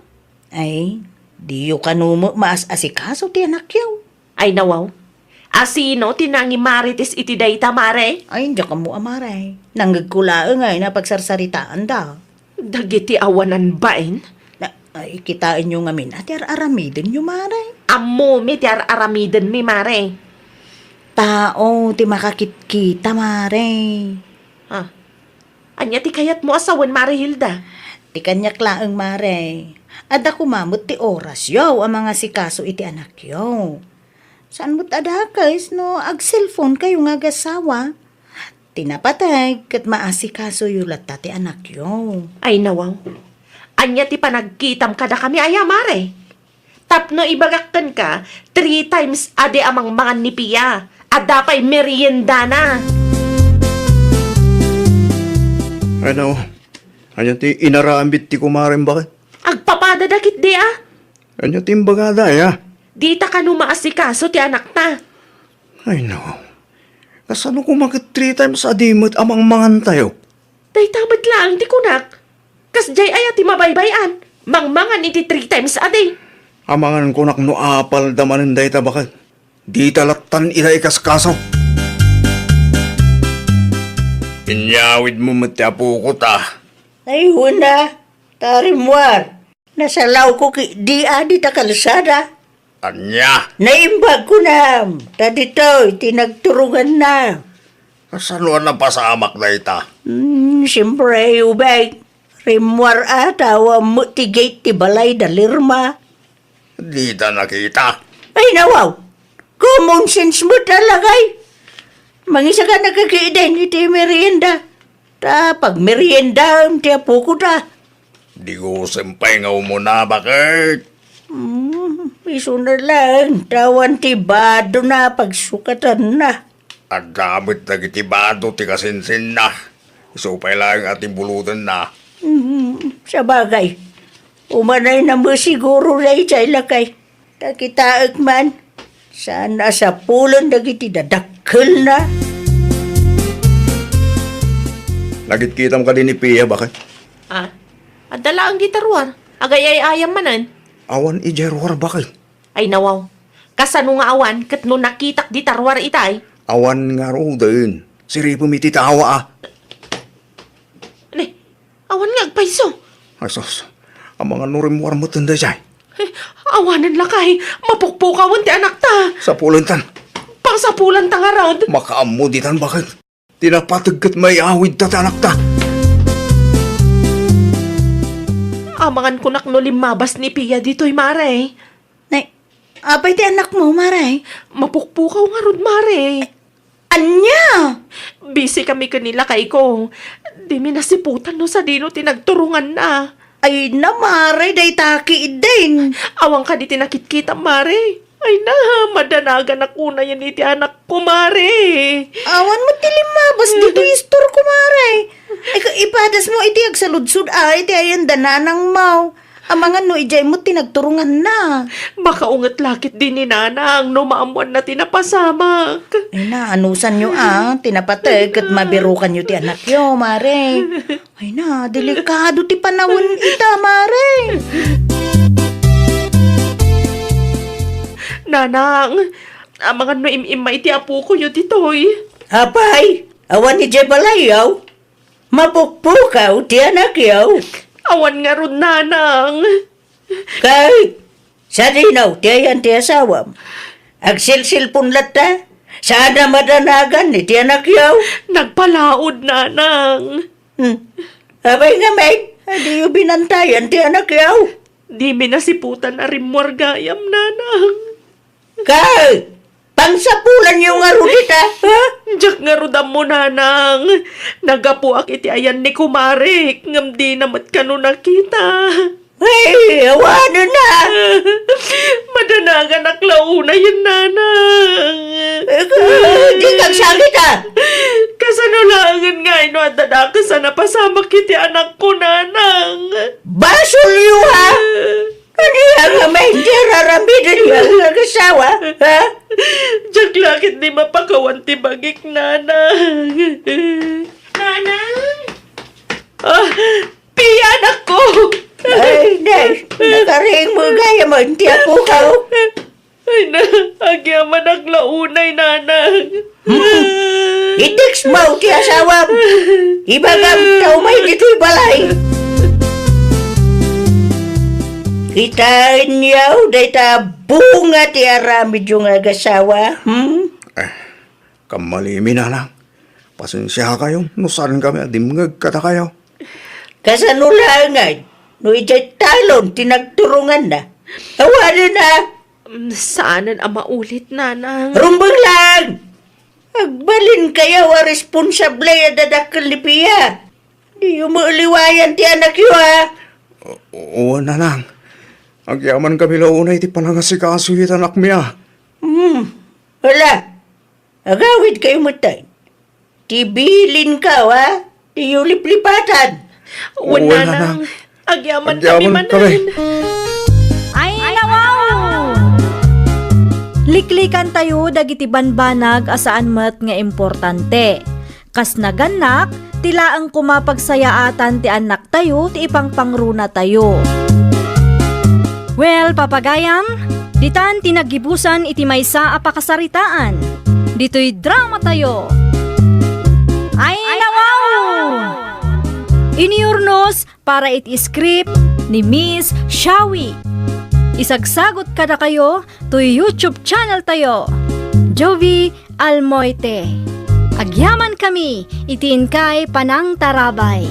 Ay, di yu kanumo maas asikaso ti anak yaw. Ay nawaw, asino tinangi maritis iti dayta mare? Ay, hindi ka mo amaray. Nanggagkulaang ay napagsarsaritaan da. Dagiti awanan bain? Ay, kitain nyo nga min at aramidin nyo, mare. Ammo mi ti aramiden mi mare. Tao, ti makakit-kita, mare. Ha? Anya ti kayat mo asawan Marihilda? Ti kanyak laang, mare. Ada kumamot ti oras yaw ang mga sikaso iti anak yaw. Saan mo't adakais no ag-cellphone kayo nga gasawa? Tinapatay kat maasikaso yulat ti anak yaw. Ay nawaw. Anya ti panagkitam kada kami aya mare. Tapno ibagakkan ka, 3 times ade amang mga nipiya. At dapay merienda na. Ano? Ano ti inarambit ti kumarin bakit? Agpapadadakit di ah. Ano ti imbagada ya? Di ta ka numaasikaso ti anak ta. Ay no. Kasano kumakit 3 times a day mo't amang mangan tayo? Day tamad lang di kunak. Kas jay aya ti mabaybayan. Mangmangan iti 3 times a day. Amangan kunak no apal damanin day ta bakit? Di talatan ilay kaskaso. Inyawid mo mati apo ko ta. Ay, huna. Tarimwar. Nasalaw ko di adi ta kalsada. Anya? Naimbag ko na. Tadito, tinagturungan na. Kasano na pasamak na ita? Siyempre, ubay. Rimwar atawa mo ti gate ti balay dalirma. Di ta nakita. Ay, nawaw. Common sense mo talagay. Mangisa ka nagkakiiden iti merienda. Ta, pag merienda, ti apo ko ta. Di ko sempay nga umuna bakit? Iso na lang. Tawan ti bado na pagsukatan na. At gamit na kitibado ti kasinsin na. Isupay lang ating bulutan na. Sa bagay, umanay na mo siguro na ichay lakay. Takitaag man, sana sa pulon dagiti dadakkel na. Lagit kitam ka din ni Pia, bakit? Ah, adala ang gitarwar. Agay ay ayam manan. Awan ijerwar, bakit? Ay nawaw. Kasano nga awan kat no nakitak di tarwar itay. Awan nga ro din. Siri pumiti tawa ah. Ne, awan nga agpaiso. Ay sos, ang mga nurimwar mo tanda siya. Awanan lakay, mapukpukawan ti anak ta. Sa pulantan, Pangsapulan ta nga raod. makaamuditan bakit? Tinapatagkat may awid ta anak ta. Amangan kunak no limabas ni Pia dito'y mare. Nay, apay ti anak mo, maray. Mapukpukaw nga rod mare. Anya? Busy kami kanila kay ko. Di mi nasiputan no sa dino tinagturungan na. Ay na, maray, day taki din. Awang ka di tinakit-kita mare. Ay na, madanagan ako na yan iti anak ko mare. Awan mo tilimabas dito istor ko, maray. Ay, ipadas mo iti agsaludsud iti ayan dananang mau. Amangan no ijay mo tinagturungan na. Baka ungat lakit din ni nanang no maamuan na tinapasamak. Ay na, anusan nyo tinapatag at mabirukan nyo ti anak yo, mare. Ay na, delikado ti panahon ita, mare. Nanang, amangan no imimay ti apo ko yun ditoy. Apay, awan ni Jebalayaw. Mapukpukaw ti anak yaw. Awan nga ron nanang. Kahit, sa dinaw, ti ayan ti asawam. Agsilsil punlat ta. Sana madanagan ni ti anak yaw. Nagpalaod nanang. Abay nga, may. Adi yung binantayan ti anak yaw. Di mi nasiputan na rimwar gayam nanang. Kahit, pangsapulan yung arudita, ha? Diyak nga rodam mo nanang. Nagapuak iti ayan ni kumarik. Ngam di namat ka no nakita. Ay, awano na. Madanagan aklauna yun nanang. Di kagsakit Kasanulangan nga ino at dadaka sa napasamak iti anak ko nanang. Basol yu, ha? Ano nga may hindi raramidan yung nag-asawa, ha? Diyak lakit di mapakawan ti bagik nanang. Nanang? Ah, Pia anak ko! Ay, Nes, nakaring mo gaya mo, hindi ako kao. Ay na, agyaman aglaunay nanang. Itix mo, ti asawa. Ibagam tao may dito'y balay. Kitain yaw, day ta bunga ti aramid yung agasawa. Kamalimi na lang. Pasensya kayo, nusaran kami at dimngag kata kayo. Kasanulangan, no ijay talon, tinagturungan na. Awanan na. Saanan ang maulit nanang? Rumbang lang! Agbalin kayo a responsable a dadakal ni Pia. Di yung mauliwayan ti anak yu, ha? Oo na lang. Agyaman kami launay ti panangasikaso anak miya. Wala. Agawid kayo matay. Tibilin ka, ha? Di yung liplipatan. O Oo, nanang, agyaman kami Agyaman manan. kami. Ay, nawaw! Liklikan tayo dagiti banbanag asaan met nga importante. Kas naganak, tila ang kumapagsayaatan ti anak tayo, ti ipangpangruna tayo. Well, papagayam, ditan tinagibusan iti maysa a pakasaritaan. Dito'y drama tayo. Ay, nawaw! Iniurnos para iti script ni Miss Shawi. Isagsagot kada kayo to YouTube channel tayo, Jovi Almoite. Agyaman kami, itiin kay Panang Tarabay.